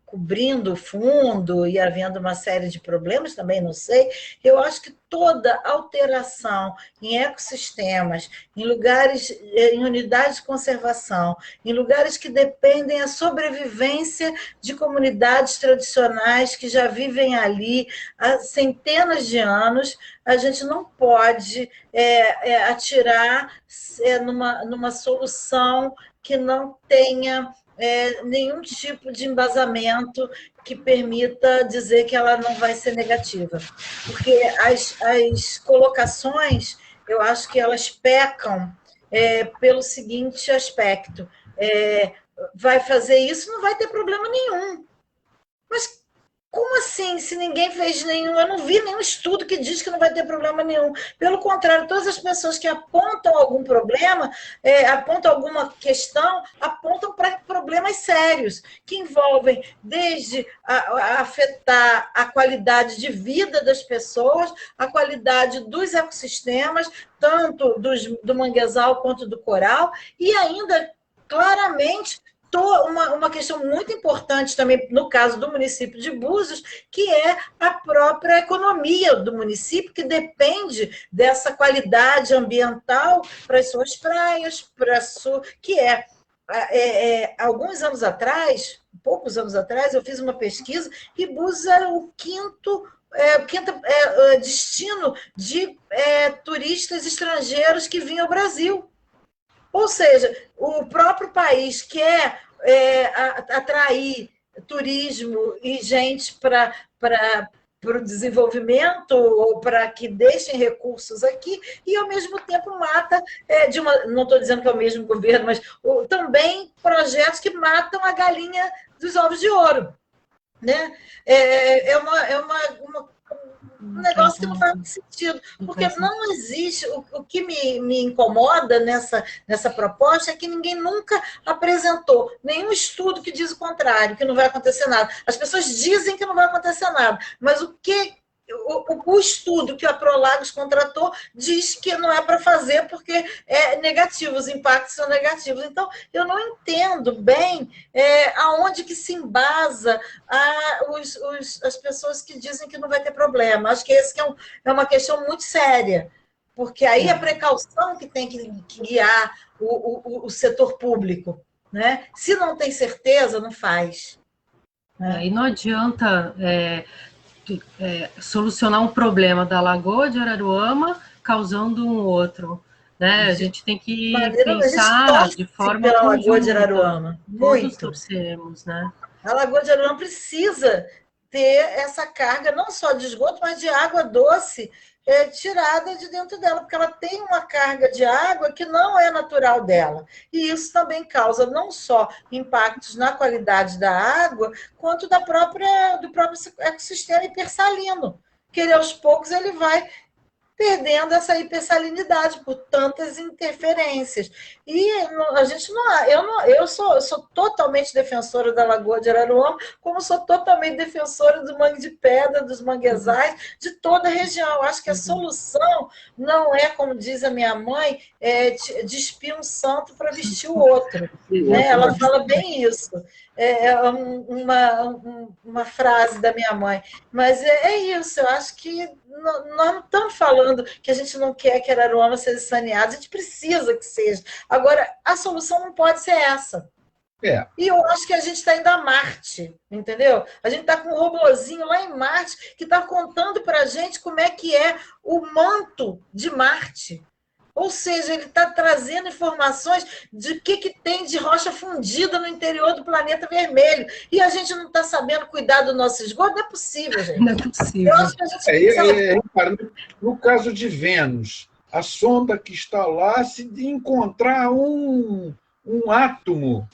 cobrindo o fundo e havendo uma série de problemas, também não sei. Eu acho que toda alteração em ecossistemas, em lugares, em unidades de conservação, em lugares que dependem da sobrevivência de comunidades tradicionais que já vivem ali há centenas de anos, a gente não pode atirar numa solução que não tenha nenhum tipo de embasamento que permita dizer que ela não vai ser negativa. Porque as colocações, eu acho que elas pecam pelo seguinte aspecto: vai fazer isso, não vai ter problema nenhum. Mas como assim, se ninguém fez nenhum? Eu não vi nenhum estudo que diz que não vai ter problema nenhum. Pelo contrário, todas as pessoas que apontam algum problema, apontam alguma questão, apontam para problemas sérios, que envolvem desde afetar a qualidade de vida das pessoas, a qualidade dos ecossistemas, tanto do manguezal quanto do coral, e ainda, claramente, uma questão muito importante também no caso do município de Búzios, que é a própria economia do município, que depende dessa qualidade ambiental para as suas praias, que alguns anos atrás, poucos anos atrás, eu fiz uma pesquisa e Búzios era o quinto destino de turistas estrangeiros que vinham ao Brasil. Ou seja, o próprio país quer atrair turismo e gente para o desenvolvimento ou para que deixem recursos aqui e, ao mesmo tempo, mata, não estou dizendo que é o mesmo governo, mas também projetos que matam a galinha dos ovos de ouro. Né? Um negócio que não faz muito sentido, porque não existe. O que me incomoda nessa proposta é que ninguém nunca apresentou nenhum estudo que diz o contrário, que não vai acontecer nada. As pessoas dizem que não vai acontecer nada, mas o estudo que a Prolagos contratou diz que não é para fazer porque é negativo, os impactos são negativos. Então, eu não entendo bem aonde que se embasa as pessoas que dizem que não vai ter problema. Acho que esse é uma questão muito séria, porque aí a precaução que tem que guiar o setor público. Né? Se não tem certeza, não faz. Né? E não adianta solucionar um problema da Lagoa de Araruama causando um outro. Né? A gente tem que pensar de forma pela Lagoa de Araruama. Todos torcemos, né? A Lagoa de Araruama precisa ter essa carga, não só de esgoto, mas de água doce tirada de dentro dela, porque ela tem uma carga de água que não é natural dela. E isso também causa não só impactos na qualidade da água, quanto do próprio ecossistema hipersalino, que ele, aos poucos ele vai perdendo essa hipersalinidade por tantas interferências. E a gente eu sou totalmente defensora da Lagoa de Araruama, como sou totalmente defensora do Mangue de Pedra, dos manguezais, de toda a região. Eu acho que a solução não é, como diz a minha mãe, despir um santo para vestir o outro. Né? Ela fala bem isso. É uma frase da minha mãe. Mas é isso, eu acho que nós não estamos falando que a gente não quer que Araruama seja saneado, a gente precisa que seja. Agora, a solução não pode ser essa. E eu acho que a gente está indo a Marte, entendeu? A gente está com um robozinho lá em Marte que está contando para a gente como é que é o manto de Marte. Ou seja, ele está trazendo informações de que tem de rocha fundida no interior do planeta vermelho. E a gente não está sabendo cuidar do nosso esgoto? Não é possível, gente. Não é possível. Eu acho que a gente precisa... No caso de Vênus, a sonda que está lá, se encontrar um átomo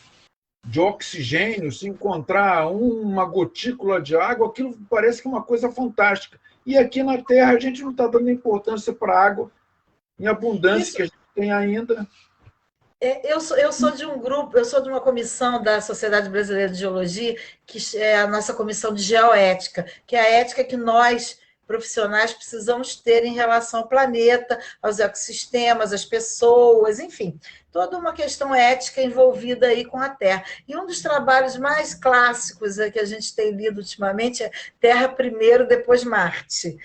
de oxigênio, se encontrar uma gotícula de água, aquilo parece que é uma coisa fantástica. E aqui na Terra a gente não está dando importância para a água em abundância que a gente tem ainda. Eu sou de um grupo, eu sou de uma comissão da Sociedade Brasileira de Geologia, que é a nossa comissão de geoética, que é a ética que nós, profissionais, precisamos ter em relação ao planeta, aos ecossistemas, às pessoas, enfim, toda uma questão ética envolvida aí com a Terra. E um dos trabalhos mais clássicos que a gente tem lido ultimamente é Terra primeiro, depois Marte.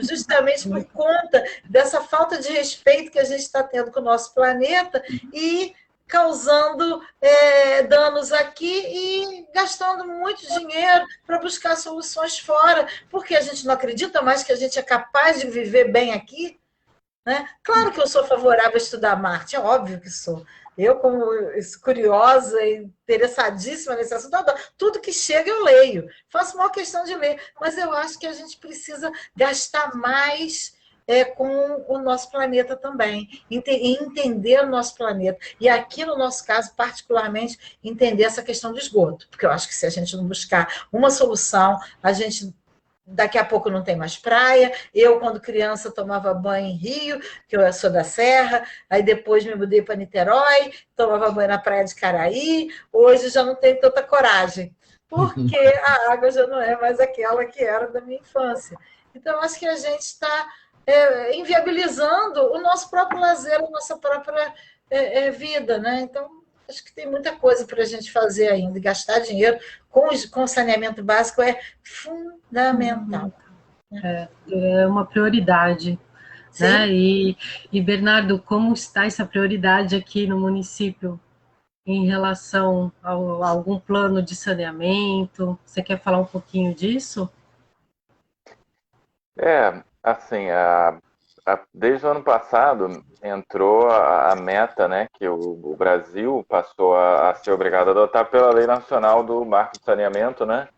Justamente por conta dessa falta de respeito que a gente está tendo com o nosso planeta e causando danos aqui e gastando muito dinheiro para buscar soluções fora, porque a gente não acredita mais que a gente é capaz de viver bem aqui. Né? Claro que eu sou favorável a estudar Marte, é óbvio que sou. Eu, como curiosa e interessadíssima nesse assunto, tudo que chega eu leio. Faço maior questão de ler, mas eu acho que a gente precisa gastar mais com o nosso planeta também, entender o nosso planeta. E aqui, no nosso caso, particularmente, entender essa questão do esgoto, porque eu acho que se a gente não buscar uma solução, a gente... Daqui a pouco não tem mais praia. Eu, quando criança, tomava banho em Rio, que eu sou da Serra, aí depois me mudei para Niterói, tomava banho na praia de Caraí. Hoje já não tenho tanta coragem, porque a água já não é mais aquela que era da minha infância. Então, acho que a gente está inviabilizando o nosso próprio lazer, a nossa própria vida, né? Então, acho que tem muita coisa para a gente fazer ainda, e gastar dinheiro com saneamento básico é fundamental. É uma prioridade. Né? E, Bernardo, como está essa prioridade aqui no município em relação a algum plano de saneamento? Você quer falar um pouquinho disso? Assim, desde o ano passado entrou a meta, né, que o Brasil passou a ser obrigado a adotar pela Lei Nacional do Marco de Saneamento, né,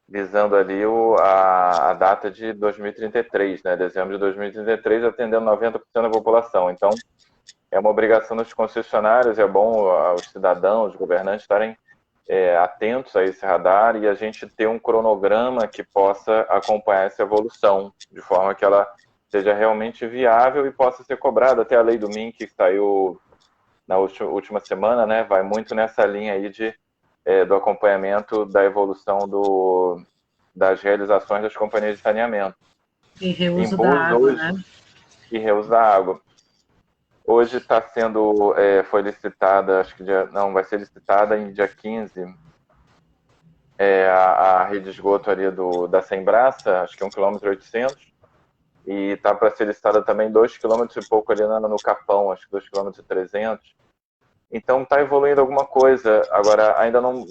visando ali a data de 2033, né, dezembro de 2033, atendendo 90% da população. Então, é uma obrigação dos concessionários, é bom os cidadãos, os governantes estarem atentos a esse radar e a gente ter um cronograma que possa acompanhar essa evolução, de forma que ela seja realmente viável e possa ser cobrada. Até a lei do MINC, que saiu na última semana, né, vai muito nessa linha aí do acompanhamento da evolução das realizações das companhias de saneamento. E reuso da água, né? E reuso da água. Hoje está sendo, foi licitada, acho que vai ser licitada em dia 15, a rede de esgoto ali da Sembraça, acho que é 1,8 km, e está para ser licitada também 2 km e pouco ali no Capão, acho que 2,3 km. Então está evoluindo alguma coisa. Agora, ainda não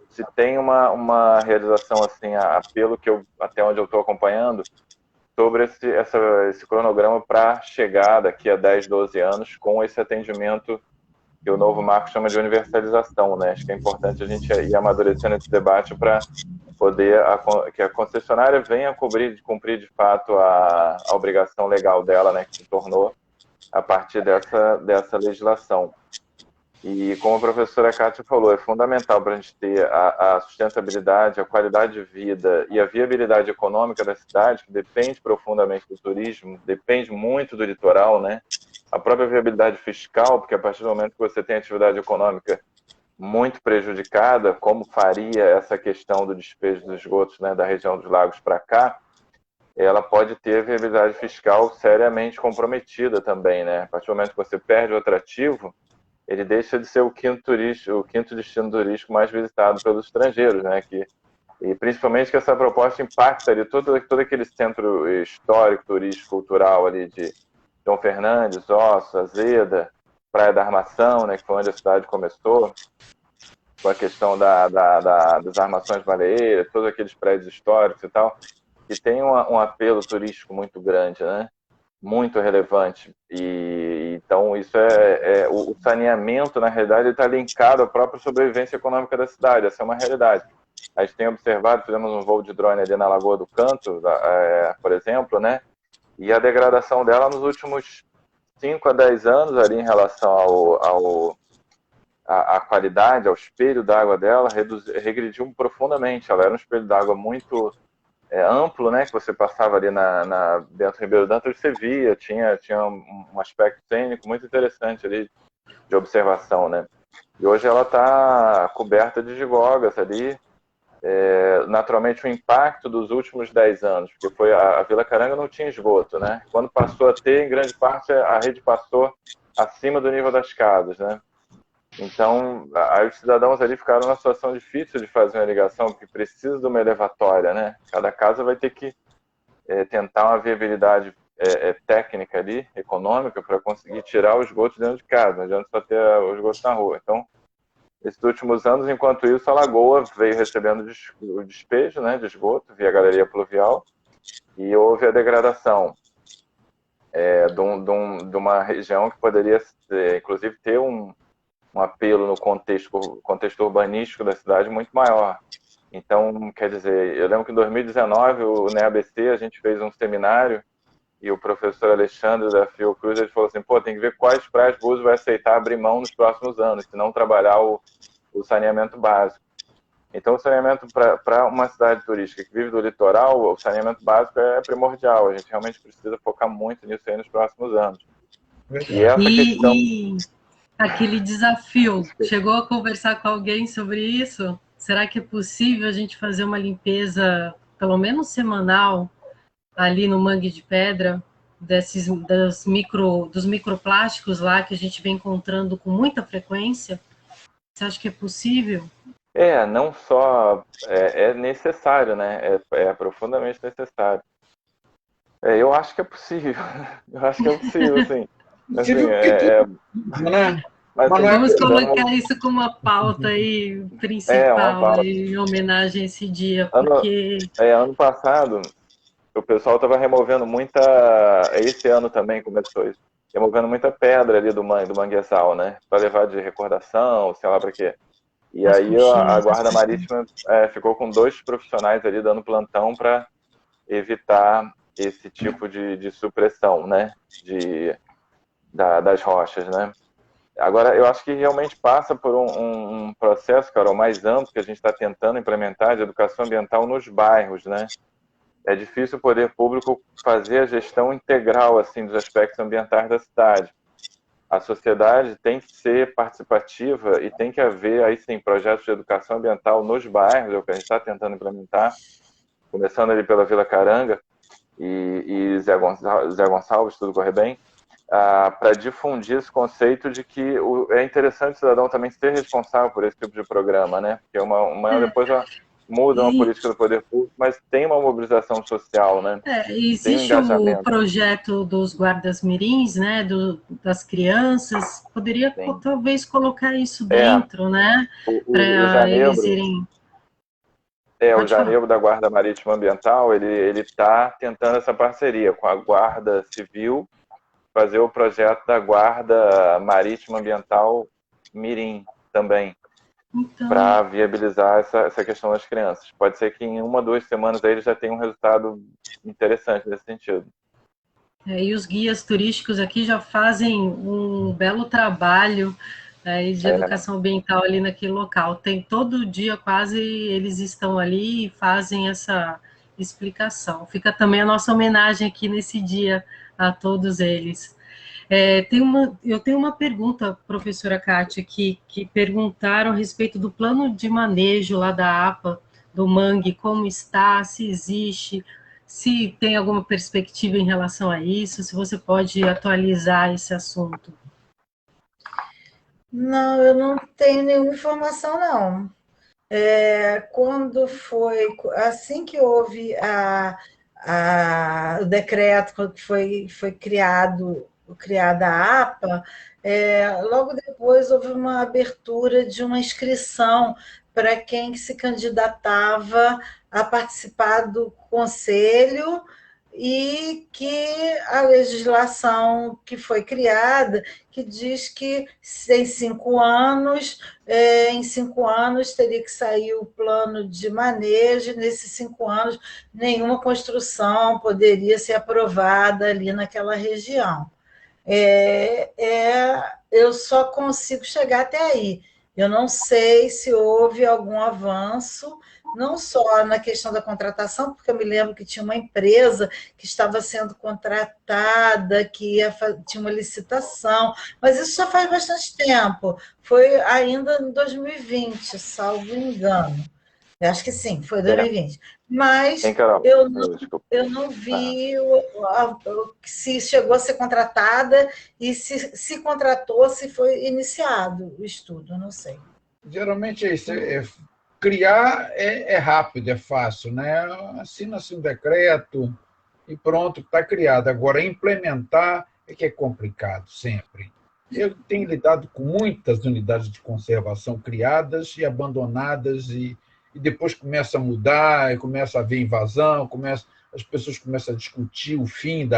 se tem uma realização assim, pelo que até onde eu estou acompanhando, sobre esse cronograma para chegar daqui a 10, 12 anos com esse atendimento que o novo marco chama de universalização, né? Acho que é importante a gente ir amadurecendo esse debate para poder que a concessionária venha cumprir de fato a obrigação legal dela, né, que se tornou a partir dessa legislação. E como a professora Kátia falou, é fundamental para a gente ter a sustentabilidade, a qualidade de vida e a viabilidade econômica da cidade, que depende profundamente do turismo, depende muito do litoral, né? A própria viabilidade fiscal, porque a partir do momento que você tem atividade econômica muito prejudicada, como faria essa questão do despejo dos esgotos, né, da região dos lagos para cá, ela pode ter a viabilidade fiscal seriamente comprometida também, né? A partir do momento que você perde o atrativo, ele deixa de ser o quinto destino turístico mais visitado pelos estrangeiros, né? E principalmente que essa proposta impacta ali todo aquele centro histórico, turístico, cultural ali de Dom Fernandes, Ossos, Azeda, Praia da Armação, né? Que foi onde a cidade começou, com a questão das armações baleeiras, todos aqueles prédios históricos e tal, que tem um apelo turístico muito grande, né? Muito relevante. E então isso o saneamento, na realidade, está linkado à própria sobrevivência econômica da cidade. Essa é uma realidade. A gente tem observado, fizemos um voo de drone ali na Lagoa do Canto, por exemplo, né? E a degradação dela nos últimos 5 a 10 anos ali em relação à qualidade, ao espelho d'água dela, regrediu profundamente. Ela era um espelho d'água muito amplo, né, que você passava ali dentro do Ribeiro Dantas, você via, tinha um aspecto cênico muito interessante ali de observação, né. E hoje ela está coberta de gigogas ali, naturalmente o impacto dos últimos 10 anos, porque a Vila Caranga não tinha esgoto, né, quando passou a ter, em grande parte, a rede passou acima do nível das casas, né. Então, aí os cidadãos ali ficaram numa situação difícil de fazer uma ligação, porque precisa de uma elevatória, né? Cada casa vai ter que tentar uma viabilidade técnica ali, econômica, para conseguir tirar o esgoto dentro de casa, não adianta só ter o esgoto na rua. Então, esses últimos anos, enquanto isso, a Lagoa veio recebendo o despejo, né, de esgoto via galeria pluvial, e houve a degradação de uma região que poderia, inclusive, ter um apelo no contexto urbanístico da cidade muito maior. Então, quer dizer, eu lembro que em 2019, o NEABC, a gente fez um seminário e o professor Alexandre da Fiocruz, ele falou assim, tem que ver quais praias Búzios vai aceitar abrir mão nos próximos anos, se não trabalhar o saneamento básico. Então, o saneamento para uma cidade turística que vive do litoral, o saneamento básico é primordial. A gente realmente precisa focar muito nisso aí nos próximos anos. E essa questão... Aquele desafio, chegou a conversar com alguém sobre isso? Será que é possível a gente fazer uma limpeza, pelo menos semanal, ali no Mangue de Pedra, dos microplásticos lá que a gente vem encontrando com muita frequência? Você acha que é possível? Não só é necessário, né? É profundamente necessário. Eu acho que é possível. Eu acho que é possível, sim. Assim, vamos colocar isso como uma pauta aí principal em homenagem a esse dia, porque... Ano passado, o pessoal estava removendo esse ano também começou isso, removendo muita pedra ali do manguezal, né? Para levar de recordação, sei lá para quê. E aí a Guarda Marítima ficou com 2 profissionais ali dando plantão para evitar esse tipo de supressão, né? Das rochas, né? Agora, eu acho que realmente passa por um processo, Carol, mais amplo que a gente está tentando implementar de educação ambiental nos bairros, né? É difícil o poder público fazer a gestão integral assim dos aspectos ambientais da cidade. A sociedade tem que ser participativa e tem que haver, aí sim, projetos de educação ambiental nos bairros, é o que a gente está tentando implementar, começando ali pela Vila Caranga e Zé Gonçalves, tudo correr bem, para difundir esse conceito de que é interessante o cidadão também ser responsável por esse tipo de programa, né? Porque depois muda uma política do poder público, mas tem uma mobilização social, né? Existe o projeto dos guardas mirins, né? Das crianças, poderia talvez colocar isso dentro, né? Para eles irem... o Janeiro da Guarda Marítima Ambiental, ele está tentando essa parceria com a Guarda Civil, fazer o projeto da Guarda Marítima Ambiental Mirim também, para viabilizar essa questão das crianças. Pode ser que em 1 ou 2 semanas aí ele já tenha um resultado interessante nesse sentido. E os guias turísticos aqui já fazem um belo trabalho e de educação ambiental ali naquele local. Tem todo dia quase eles estão ali e fazem essa explicação. Fica também a nossa homenagem aqui nesse dia a todos eles. Eu tenho uma pergunta, professora Kátia, que perguntaram a respeito do plano de manejo lá da APA, do mangue, como está, se existe, se tem alguma perspectiva em relação a isso, se você pode atualizar esse assunto. Não, eu não tenho nenhuma informação, não. Quando foi, assim que houve o decreto, quando foi criada a APA, logo depois houve uma abertura de uma inscrição para quem se candidatava a participar do conselho, e que a legislação que foi criada, que diz que em 5 anos, teria que sair o plano de manejo, e nesses 5 anos nenhuma construção poderia ser aprovada ali naquela região. Eu só consigo chegar até aí. Eu não sei se houve algum avanço, não só na questão da contratação, porque eu me lembro que tinha uma empresa que estava sendo contratada, tinha uma licitação, mas isso já faz bastante tempo. Foi ainda em 2020, salvo engano. Eu acho que sim, foi 2020. Mas eu não vi se chegou a ser contratada e se contratou, se foi iniciado o estudo, eu não sei. Geralmente é isso. Criar é rápido, é fácil, né? Assina-se um decreto e pronto, está criado. Agora, implementar é que é complicado, sempre. Eu tenho lidado com muitas unidades de conservação criadas e abandonadas, e depois começa a mudar, e começa a haver invasão, as pessoas começam a discutir o fim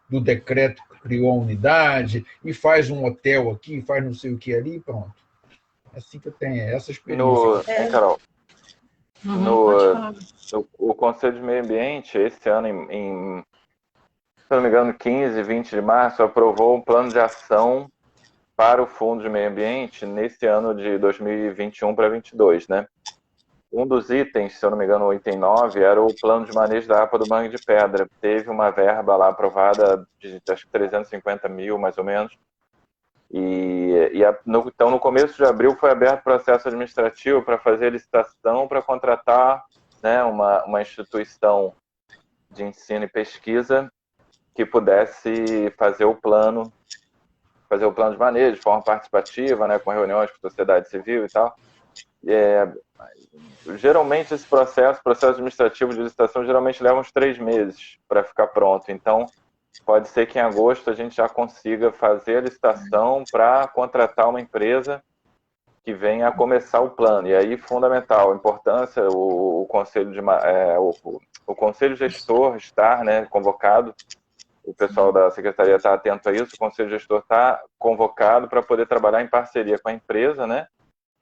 do decreto que criou a unidade, e faz um hotel aqui, faz não sei o que ali, e pronto. É assim que eu tenho essa experiência. Carol, o Conselho de Meio Ambiente, esse ano, se não me engano, 15, 20 de março, aprovou um plano de ação para o Fundo de Meio Ambiente nesse ano de 2021 para 2022, né? Um dos itens, se eu não me engano, o item 9, era o plano de manejo da APA do Mangue de Pedra. Teve uma verba lá aprovada de acho que 350 mil, mais ou menos. Então, no começo de abril, foi aberto o processo administrativo para fazer a licitação para contratar, né, uma instituição de ensino e pesquisa que pudesse fazer o plano de manejo de forma participativa, né, com reuniões com a sociedade civil e tal. Geralmente esse processo administrativo de licitação geralmente leva uns 3 meses para ficar pronto. Então, pode ser que em agosto a gente já consiga fazer a licitação para contratar uma empresa que venha a começar o plano. E aí, fundamental, a importância, o conselho o conselho gestor estar, né, convocado, o pessoal da secretaria está atento a isso, o conselho gestor está convocado para poder trabalhar em parceria com a empresa, né,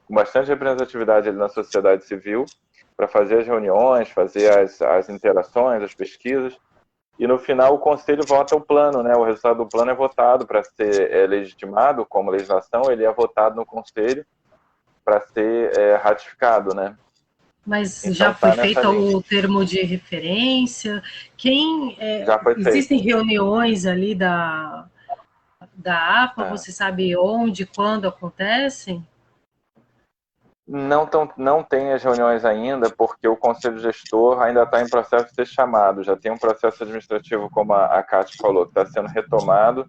com bastante representatividade ali na sociedade civil, para fazer as reuniões, fazer as interações, as pesquisas, e no final o conselho vota o plano, né? O resultado do plano é votado para ser legitimado como legislação, ele é votado no conselho para ser ratificado, né? Mas então, já foi feito o termo de referência? Já foi existem feito. Reuniões ali da APA, você sabe onde, quando acontecem? Não tem as reuniões ainda, porque o conselho gestor ainda está em processo de ser chamado. Já tem um processo administrativo, como a Kátia falou, que está sendo retomado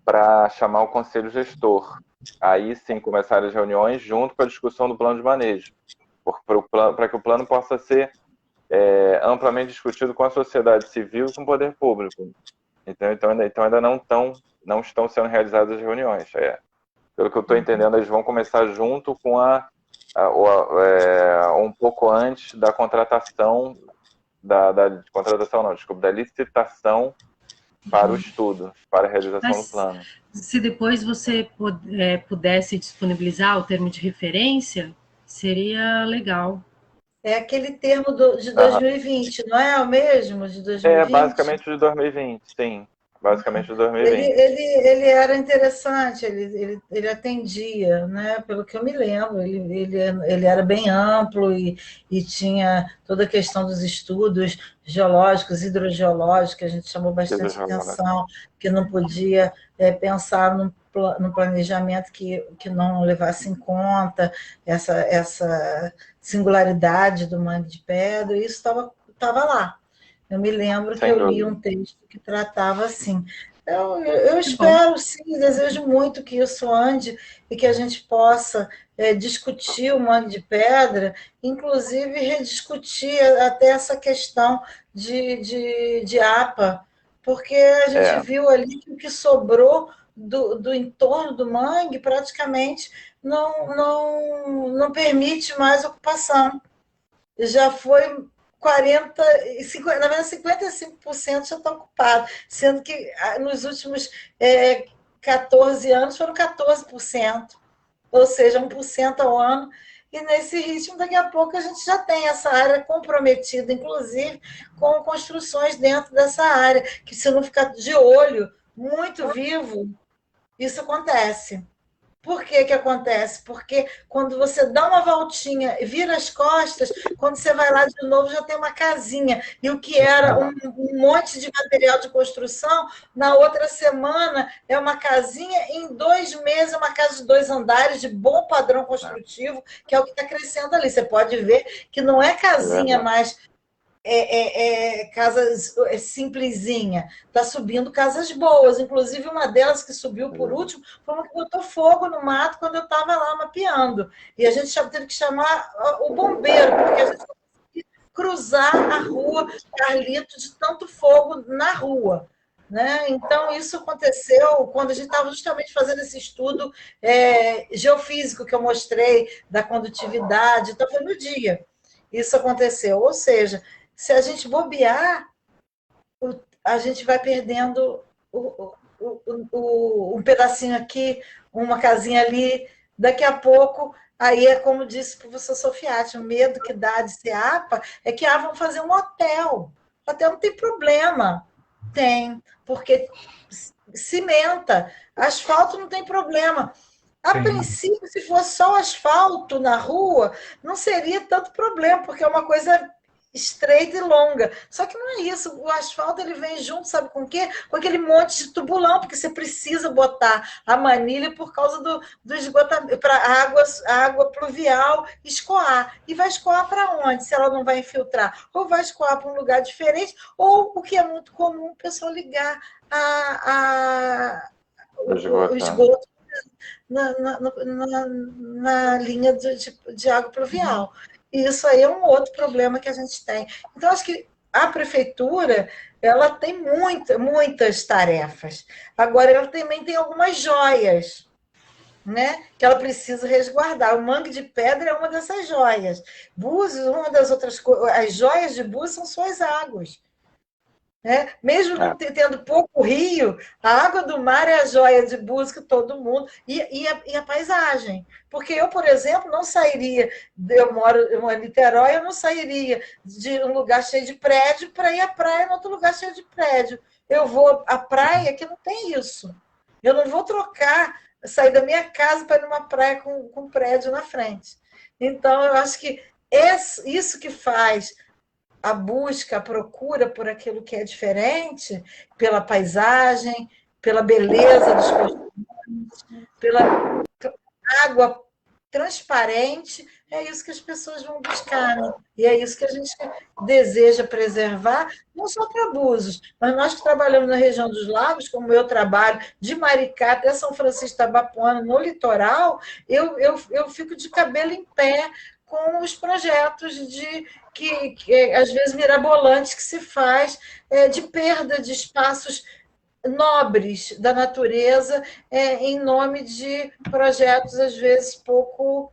para chamar o conselho gestor. Aí sim começar as reuniões junto com a discussão do plano de manejo, para que o plano possa ser amplamente discutido com a sociedade civil e com o poder público. Então ainda não estão sendo realizadas as reuniões. Pelo que eu estou entendendo, eles vão começar junto com um pouco antes da contratação, da licitação para o estudo, para a realização do plano. Se depois você pudesse disponibilizar o termo de referência, seria legal. É aquele termo de 2020, não é o mesmo de 2020? É basicamente de 2020, sim. basicamente de 2020. Ele era interessante, ele atendia, né? Pelo que eu me lembro, ele era bem amplo e tinha toda a questão dos estudos geológicos, hidrogeológicos, que a gente chamou bastante atenção, que não podia pensar num planejamento que não levasse em conta essa singularidade do Mangue de Pedra, e isso estava lá. Eu me lembro que eu li um texto que tratava assim. Eu espero, sim, desejo muito que isso ande e que a gente possa discutir o Mangue de Pedra, inclusive rediscutir até essa questão de APA, porque a gente viu ali que o que sobrou do entorno do mangue praticamente não permite mais ocupação. Já foi 40, 50, na verdade, 55% já está ocupado, sendo que nos últimos 14 anos foram 14%, ou seja, 1% ao ano, e nesse ritmo, daqui a pouco, a gente já tem essa área comprometida, inclusive, com construções dentro dessa área, que se não ficar de olho, muito vivo, isso acontece. Por que acontece? Porque quando você dá uma voltinha e vira as costas, quando você vai lá de novo, já tem uma casinha. E o que era um monte de material de construção, na outra semana é uma casinha, em 2 meses é uma casa de 2 andares, de bom padrão construtivo, que é o que está crescendo ali. Você pode ver que não é casinha mais... casas simplesinha, está subindo casas boas, inclusive uma delas que subiu por último foi uma que botou fogo no mato quando eu estava lá mapeando, e a gente teve que chamar o bombeiro, porque a gente não conseguia cruzar a rua Carlito de tanto fogo na rua, né? Então isso aconteceu quando a gente estava justamente fazendo esse estudo geofísico que eu mostrei, da condutividade, então foi no dia isso aconteceu, ou seja, se a gente bobear, a gente vai perdendo um pedacinho aqui, uma casinha ali, daqui a pouco, aí é como disse o professor Sofiati, o medo que dá de ser APA é que vão fazer um hotel. O hotel não tem problema. Tem, porque cimenta, asfalto não tem problema. A princípio, se fosse só asfalto na rua, não seria tanto problema, porque é uma coisa estreita e longa. Só que não é isso. O asfalto ele vem junto, sabe com o quê? Com aquele monte de tubulão, porque você precisa botar a manilha por causa do esgotamento, para a água pluvial escoar. E vai escoar para onde? Se ela não vai infiltrar? Ou vai escoar para um lugar diferente, ou o que é muito comum, o pessoal ligar o esgoto na linha de água pluvial. E isso aí é um outro problema que a gente tem. Então, acho que a prefeitura ela tem muitas tarefas. Agora, ela também tem algumas joias, né, que ela precisa resguardar. O Mangue de Pedra é uma dessas joias. Búzios, uma das outras coisas, as joias de Búzios são suas águas. Mesmo não tendo pouco rio, a água do mar é a joia de busca de todo mundo, e a paisagem. Porque eu, por exemplo, não sairia, eu moro em Niterói, eu não sairia de um lugar cheio de prédio para ir à praia em outro lugar cheio de prédio. Eu vou à praia que não tem isso. Eu não vou sair da minha casa para ir numa praia com prédio na frente. Então, eu acho que isso que faz a busca, a procura por aquilo que é diferente, pela paisagem, pela beleza dos costumes, pela água transparente, é isso que as pessoas vão buscar, né? E é isso que a gente deseja preservar, não só para Búzios, mas nós que trabalhamos na região dos lagos, como eu trabalho, de Maricá até São Francisco de Itabapoana, no litoral, eu fico de cabelo em pé com os projetos que às vezes mirabolantes que se faz de perda de espaços nobres da natureza em nome de projetos às vezes pouco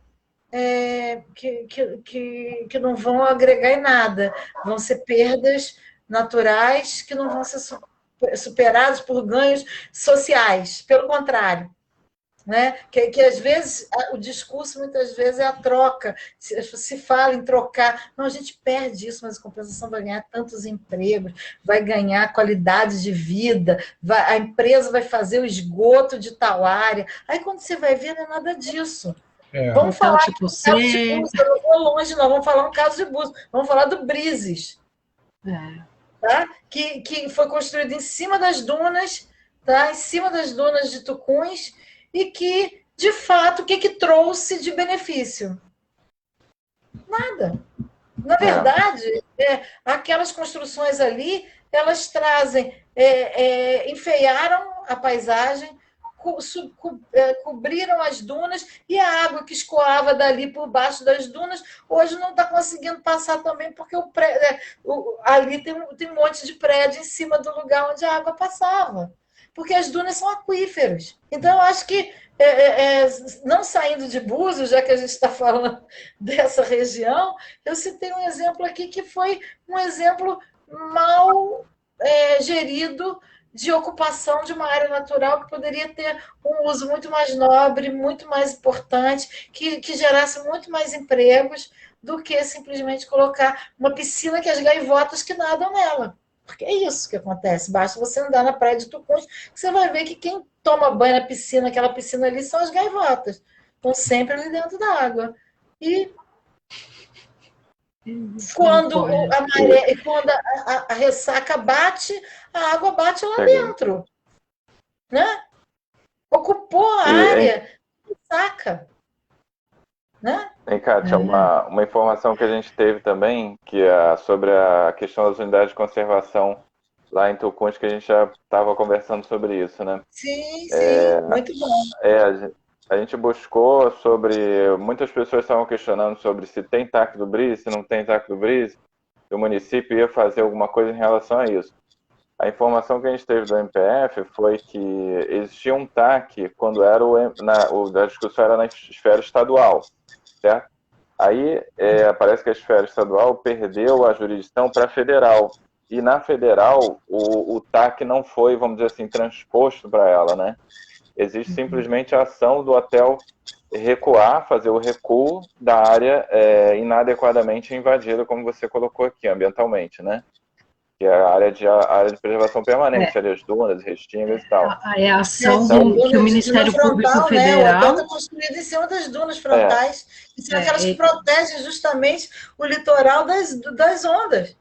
que não vão agregar em nada, vão ser perdas naturais que não vão ser superadas por ganhos sociais, pelo contrário. né? Que às vezes o discurso muitas vezes é a troca, se fala em trocar, não, a gente perde isso, mas a compensação vai ganhar tantos empregos, vai ganhar qualidade de vida, a empresa vai fazer o esgoto de tal área, aí quando você vai ver não é nada disso. Vamos então, falar tipo, do caso de Búzios, eu não vou longe, não, vamos falar no caso de Búzios, vamos falar do Brizes, tá? Que foi construído em cima das dunas, tá? Em cima das dunas de Tucuns, e que, de fato, o que trouxe de benefício? Nada. Na verdade, aquelas construções ali, elas trazem, enfeiaram a paisagem, cobriram as dunas, e a água que escoava dali por baixo das dunas, hoje não está conseguindo passar também, porque ali tem um monte de prédio em cima do lugar onde a água passava. Porque as dunas são aquíferos. Então, eu acho que, não saindo de Búzios, já que a gente está falando dessa região, eu citei um exemplo aqui que foi um exemplo mal gerido de ocupação de uma área natural que poderia ter um uso muito mais nobre, muito mais importante, que gerasse muito mais empregos do que simplesmente colocar uma piscina que as gaivotas que nadam nela. Porque é isso que acontece. Basta você andar na praia de Tucuns, que você vai ver que quem toma banho na piscina, aquela piscina ali, são as gaivotas. Estão sempre ali dentro da água. E quando a ressaca bate, a água bate lá dentro. Né? Ocupou a área, ressaca. Né? Kátia, uma informação que a gente teve também, que é sobre a questão das unidades de conservação lá em Tucuns, que a gente já estava conversando sobre isso, né? Sim, muito bom. A gente buscou sobre... Muitas pessoas estavam questionando sobre se tem TAC do Brizes, se não tem TAC do Brizes, se o município ia fazer alguma coisa em relação a isso. A informação que a gente teve do MPF foi que existia um TAC quando era a discussão era na esfera estadual, certo? Aí parece que a esfera estadual perdeu a jurisdição para a federal. E na federal, o TAC não foi, vamos dizer assim, transposto para ela, né? Existe simplesmente a ação do hotel recuar, fazer o recuo da área inadequadamente invadida, como você colocou aqui, ambientalmente, né? Que é a área de preservação permanente, ali as dunas, restingas e tal. É a ação que o Ministério Público Federal... Né? O hotel está construído em cima das dunas frontais, que são aquelas que protegem justamente o litoral das ondas.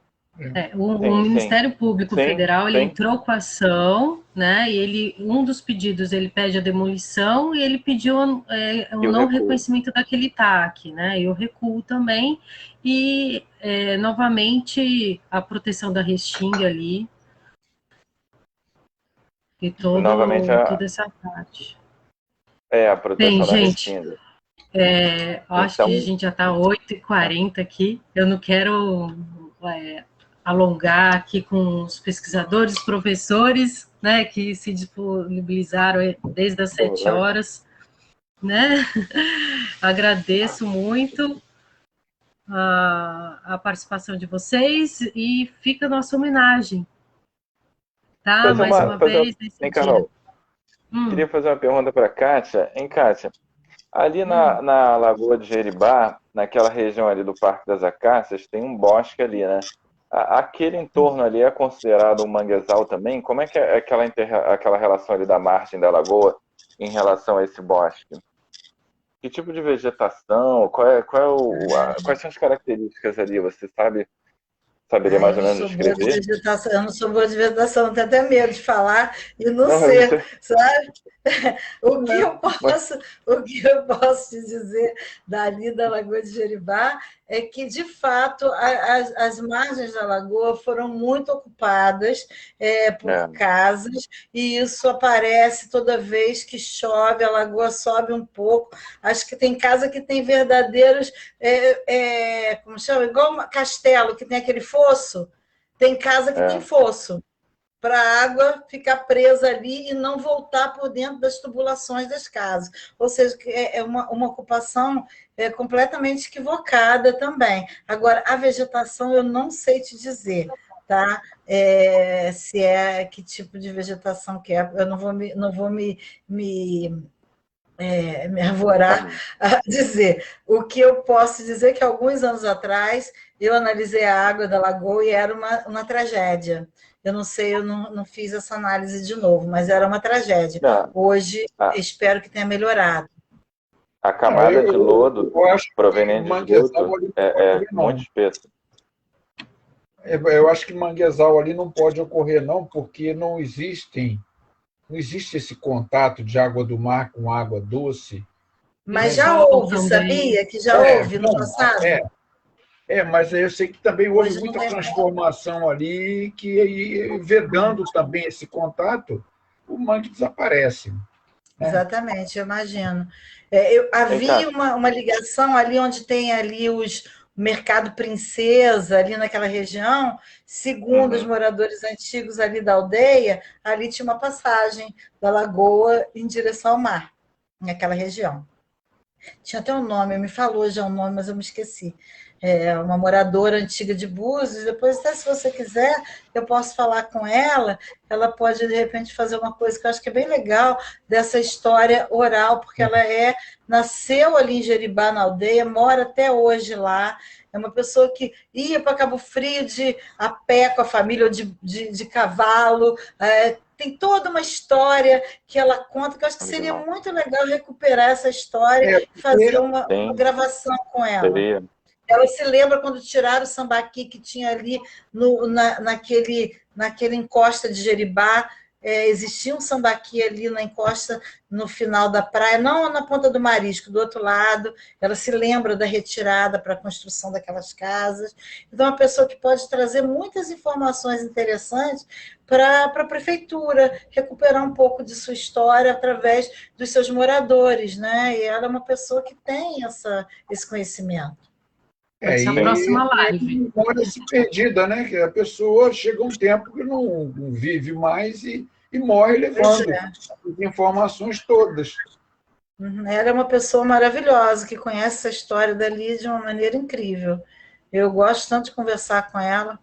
O Ministério Público Federal ele entrou com a ação, né? E um dos pedidos ele pede a demolição e ele pediu o não reconhecimento daquele TAC, né? E o recuo também e novamente a proteção da restinga ali e toda essa parte. A proteção da restinga. Acho que a gente já está 8h40 aqui. Eu não quero alongar aqui com os pesquisadores, professores, né, que se disponibilizaram desde as 7 horas, né? Agradeço muito a participação de vocês e fica a nossa homenagem, tá? Mais uma vez. Carol, queria fazer uma pergunta para a Kátia. Kátia, ali na Lagoa de Jeribá, naquela região ali do Parque das Acácias, tem um bosque ali, né? Aquele entorno ali é considerado um manguezal também? Como é que é aquela relação ali da margem da lagoa em relação a esse bosque? Que tipo de vegetação? Quais são as características ali? Você saberia mais ou menos descrever? Eu não sou boa de vegetação, tenho até medo de falar e não ser, sabe? O que eu posso te dizer dali da Lagoa de Jeribá é que, de fato, as margens da lagoa foram muito ocupadas por casas, e isso aparece toda vez que chove, a lagoa sobe um pouco. Acho que tem casa que tem verdadeiros, como chama? Igual castelo, que tem aquele fosso. Tem casa que tem fosso, para a água ficar presa ali e não voltar por dentro das tubulações das casas. Ou seja, é uma ocupação completamente equivocada também. Agora, a vegetação eu não sei te dizer, tá? Que tipo de vegetação que é. Eu não vou me me arvorar a dizer. O que eu posso dizer é que alguns anos atrás eu analisei a água da lagoa e era uma tragédia. Eu não sei, eu não fiz essa análise de novo, mas era uma tragédia. Não, Hoje, a, espero que tenha melhorado. a Não, camada de lodo eu acho que proveniente de manguezal esgoto ali não pode é ocorrer, muito não. espessa. Eu acho que manguezal ali não pode ocorrer, não, porque não existe esse contato de água do mar com água doce. Mas Eles já soltam houve, também. sabia? Que já houve no Não, passado? mas eu sei que também houve Hoje não muita tem mais. transformação ali, que aí, vedando também esse contato, o mangue desaparece. Né? Exatamente, eu imagino. Vem Havia cá. uma ligação ali onde tem ali o Mercado Princesa, ali naquela região, segundo os Uhum. moradores antigos ali da aldeia, ali tinha uma passagem da lagoa em direção ao mar, naquela região. Tinha até um nome, me falou já um nome, mas eu me esqueci. Uma moradora antiga de Búzios, depois até se você quiser, eu posso falar com ela, ela pode de repente fazer uma coisa que eu acho que é bem legal dessa história oral, porque ela nasceu ali em Jeribá, na aldeia, mora até hoje lá, é uma pessoa que ia para Cabo Frio a pé com a família, ou de cavalo, tem toda uma história que ela conta, que eu acho que seria Legal. muito legal recuperar essa história É, e fazer porque uma Sim, gravação com ela. seria. Ela se lembra quando tiraram o sambaqui que tinha ali naquele encosta de Jeribá. Existia um sambaqui ali na encosta, no final da praia, não na ponta do Marisco, do outro lado. Ela se lembra da retirada para a construção daquelas casas. Então, é uma pessoa que pode trazer muitas informações interessantes para a prefeitura, recuperar um pouco de sua história através dos seus moradores, né? E ela é uma pessoa que tem esse conhecimento. Pode ser a Sim. próxima e live. memória-se perdida, né? Que a pessoa chega um tempo que não vive mais e morre Pois levando é. as informações todas. Ela é uma pessoa maravilhosa, que conhece essa história dali de uma maneira incrível. Eu gosto tanto de conversar com ela.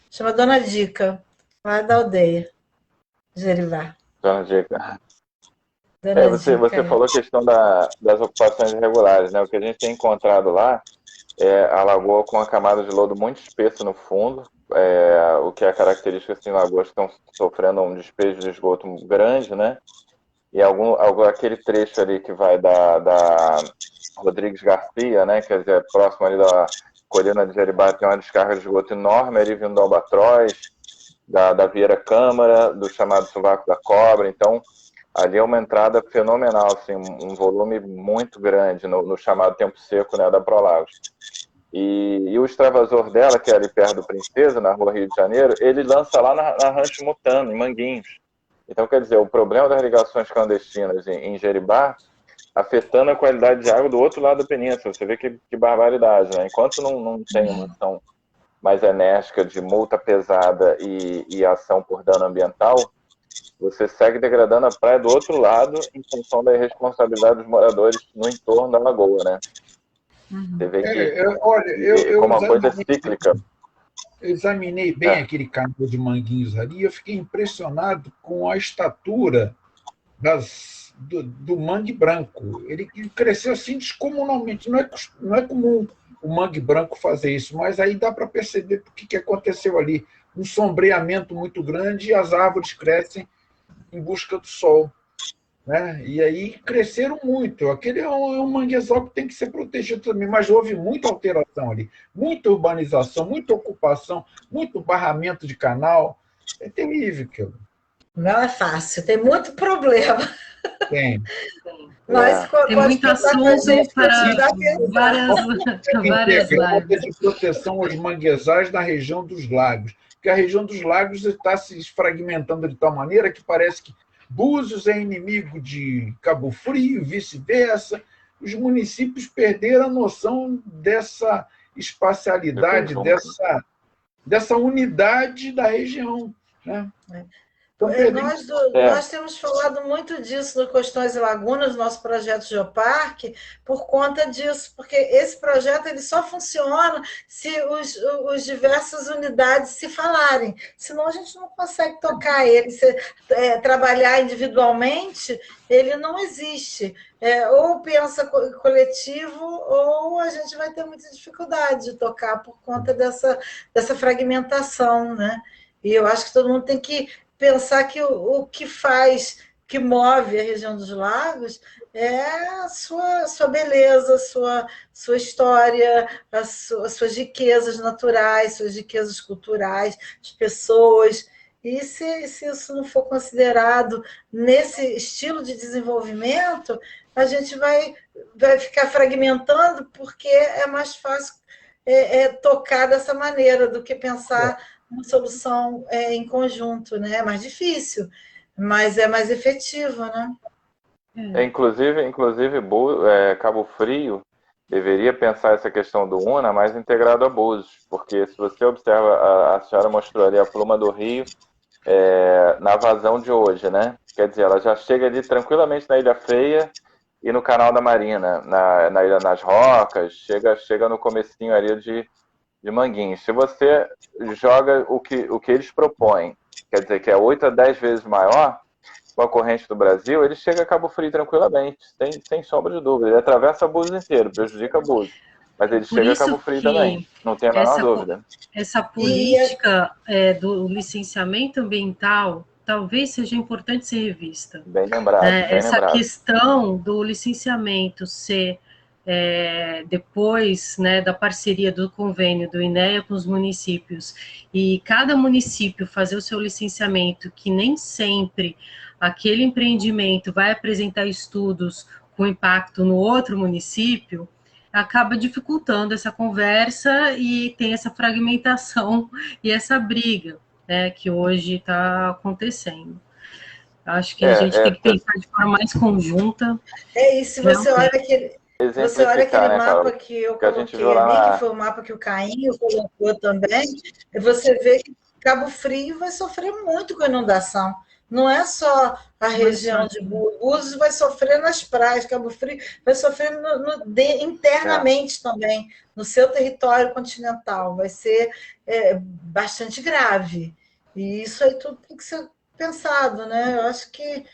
Chama Dona Dica, lá da aldeia, Jerivá. Dona Dica. Dona Dica. Você falou a questão das ocupações irregulares, né? O que a gente tem encontrado lá é a lagoa com uma camada de lodo muito espessa no fundo, o que é característica assim, lagoas que estão sofrendo um despejo de esgoto grande, né? E aquele trecho ali que vai da Rodrigues Garcia, né? Quer dizer, próximo ali da colina de Jeribá, tem uma descarga de esgoto enorme ali vindo do Albatroz, da Vieira Câmara, do chamado Sovaco da Cobra. Então, ali é uma entrada fenomenal, assim, um volume muito grande no chamado tempo seco, né, da Prolagos. E o extravasor dela, que é ali perto do Princesa, na rua Rio de Janeiro, ele lança lá na Rancho Mutano, em Manguinhos. Então, quer dizer, o problema das ligações clandestinas em Jeribá afetando a qualidade de água do outro lado da península. Você vê que barbaridade, né? Enquanto não tem uma ação mais enérgica de multa pesada e ação por dano ambiental, você segue degradando a praia do outro lado em função da irresponsabilidade dos moradores no entorno da lagoa, né? Você vê Olha, como a coisa é cíclica. eu examinei bem aquele canal de Manguinhos ali e eu fiquei impressionado com a estatura do mangue branco. Ele cresceu assim descomunalmente. Não é comum o mangue branco fazer isso, mas aí dá para perceber o que aconteceu ali. Um sombreamento muito grande e as árvores crescem em busca do sol. Né? E aí cresceram muito. Aquele é um manguezal que tem que ser protegido também, mas houve muita alteração ali, muita urbanização, muita ocupação, muito barramento de canal. É terrível aquilo. Não é fácil, tem muito problema. Tem. Mas Tem pode muito contar com a assunto gente que a para gente vai pensar. várias Integrada lives. de proteção aos manguezais na região dos lagos, porque a região dos lagos está se fragmentando de tal maneira que parece que Búzios é inimigo de Cabo Frio, vice-versa. Os municípios perderam a noção dessa espacialidade, dessa unidade da região. Né? Nós temos falado muito disso no Costões e Lagunas, nosso projeto Geoparque, por conta disso, porque esse projeto ele só funciona se os diversas unidades se falarem, senão a gente não consegue tocar ele. Trabalhar individualmente, ele não existe. Ou pensa coletivo, ou a gente vai ter muita dificuldade de tocar por conta dessa fragmentação, né? E eu acho que todo mundo tem que pensar que o que move a região dos lagos é a sua beleza, sua história, as suas riquezas naturais, suas riquezas culturais, as pessoas. E se isso não for considerado nesse estilo de desenvolvimento, a gente vai ficar fragmentando, porque é mais fácil tocar dessa maneira do que pensar uma solução em conjunto, né? É mais difícil, mas é mais efetivo, né? Inclusive Cabo Frio deveria pensar essa questão do UNA mais integrado a Búzios, porque se você observa, a senhora mostrou ali a pluma do rio na vazão de hoje, né? Quer dizer, ela já chega ali tranquilamente na Ilha Feia e no Canal da Marina, na Ilha das Rocas, chega no comecinho ali de Manguinhos. Se você joga o que eles propõem, quer dizer que é 8 a 10 vezes maior, com a corrente do Brasil, ele chega a Cabo Frio tranquilamente, sem sombra de dúvida. Ele atravessa Búzios inteiro, prejudica Búzios. Mas ele chega a Cabo Frio também, não tem a menor dúvida. Essa política do licenciamento ambiental talvez seja importante ser revista. Bem lembrado. Essa questão do licenciamento ser depois, né, da parceria do convênio do INEA com os municípios, e cada município fazer o seu licenciamento, que nem sempre aquele empreendimento vai apresentar estudos com impacto no outro município, acaba dificultando essa conversa e tem essa fragmentação e essa briga, né, que hoje está acontecendo. Acho que a gente tem que pensar de forma mais conjunta. E se você olha aquele mapa que eu coloquei ali, que foi o mapa que o Cainho colocou também, você vê que Cabo Frio vai sofrer muito com a inundação. Não é só a região de Búzios, vai sofrer nas praias. Cabo Frio vai sofrer internamente também, no seu território continental. Vai ser bastante grave. E isso aí tudo tem que ser pensado, né? Eu acho que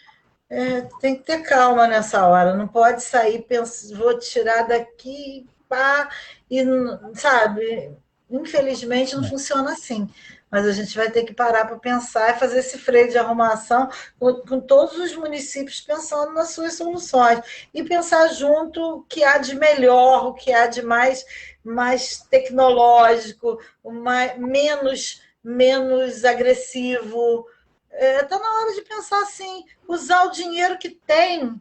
tem que ter calma nessa hora. Não pode sair pensando, vou tirar daqui, pá, e, sabe, infelizmente não funciona assim. Mas a gente vai ter que parar para pensar e fazer esse freio de arrumação com todos os municípios pensando nas suas soluções. E pensar junto o que há de melhor, o que há de mais tecnológico, menos agressivo. Está na hora de pensar assim, usar o dinheiro que tem,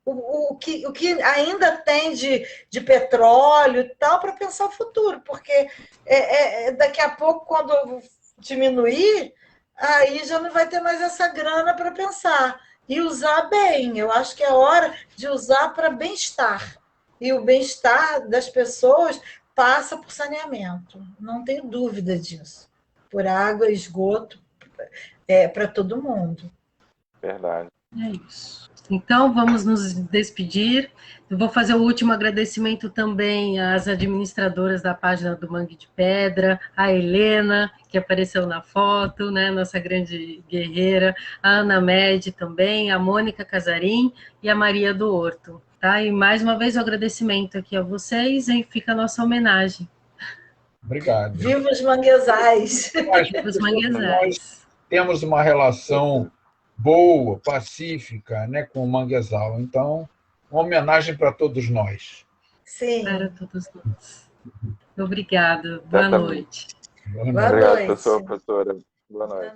o que ainda tem de petróleo e tal, para pensar o futuro, porque daqui a pouco, quando diminuir, aí já não vai ter mais essa grana para pensar. E usar bem, eu acho que é hora de usar para bem-estar. E o bem-estar das pessoas passa por saneamento, não tenho dúvida disso. Por água, esgoto, para todo mundo. Verdade. É isso. Então, vamos nos despedir. Eu vou fazer o último agradecimento também às administradoras da página do Mangue de Pedra, a Helena, que apareceu na foto, né, nossa grande guerreira, a Ana Mede também, a Mônica Casarim e a Maria do Horto. Tá? E mais uma vez o agradecimento aqui a vocês, e fica a nossa homenagem. Obrigado. Viva os manguezais! Viva os manguezais! Temos uma relação boa, pacífica, né, com o manguezal. Então, uma homenagem para todos nós. Sim. Para todos nós. Obrigada. Boa noite. Boa noite. Obrigado, professora. Boa noite.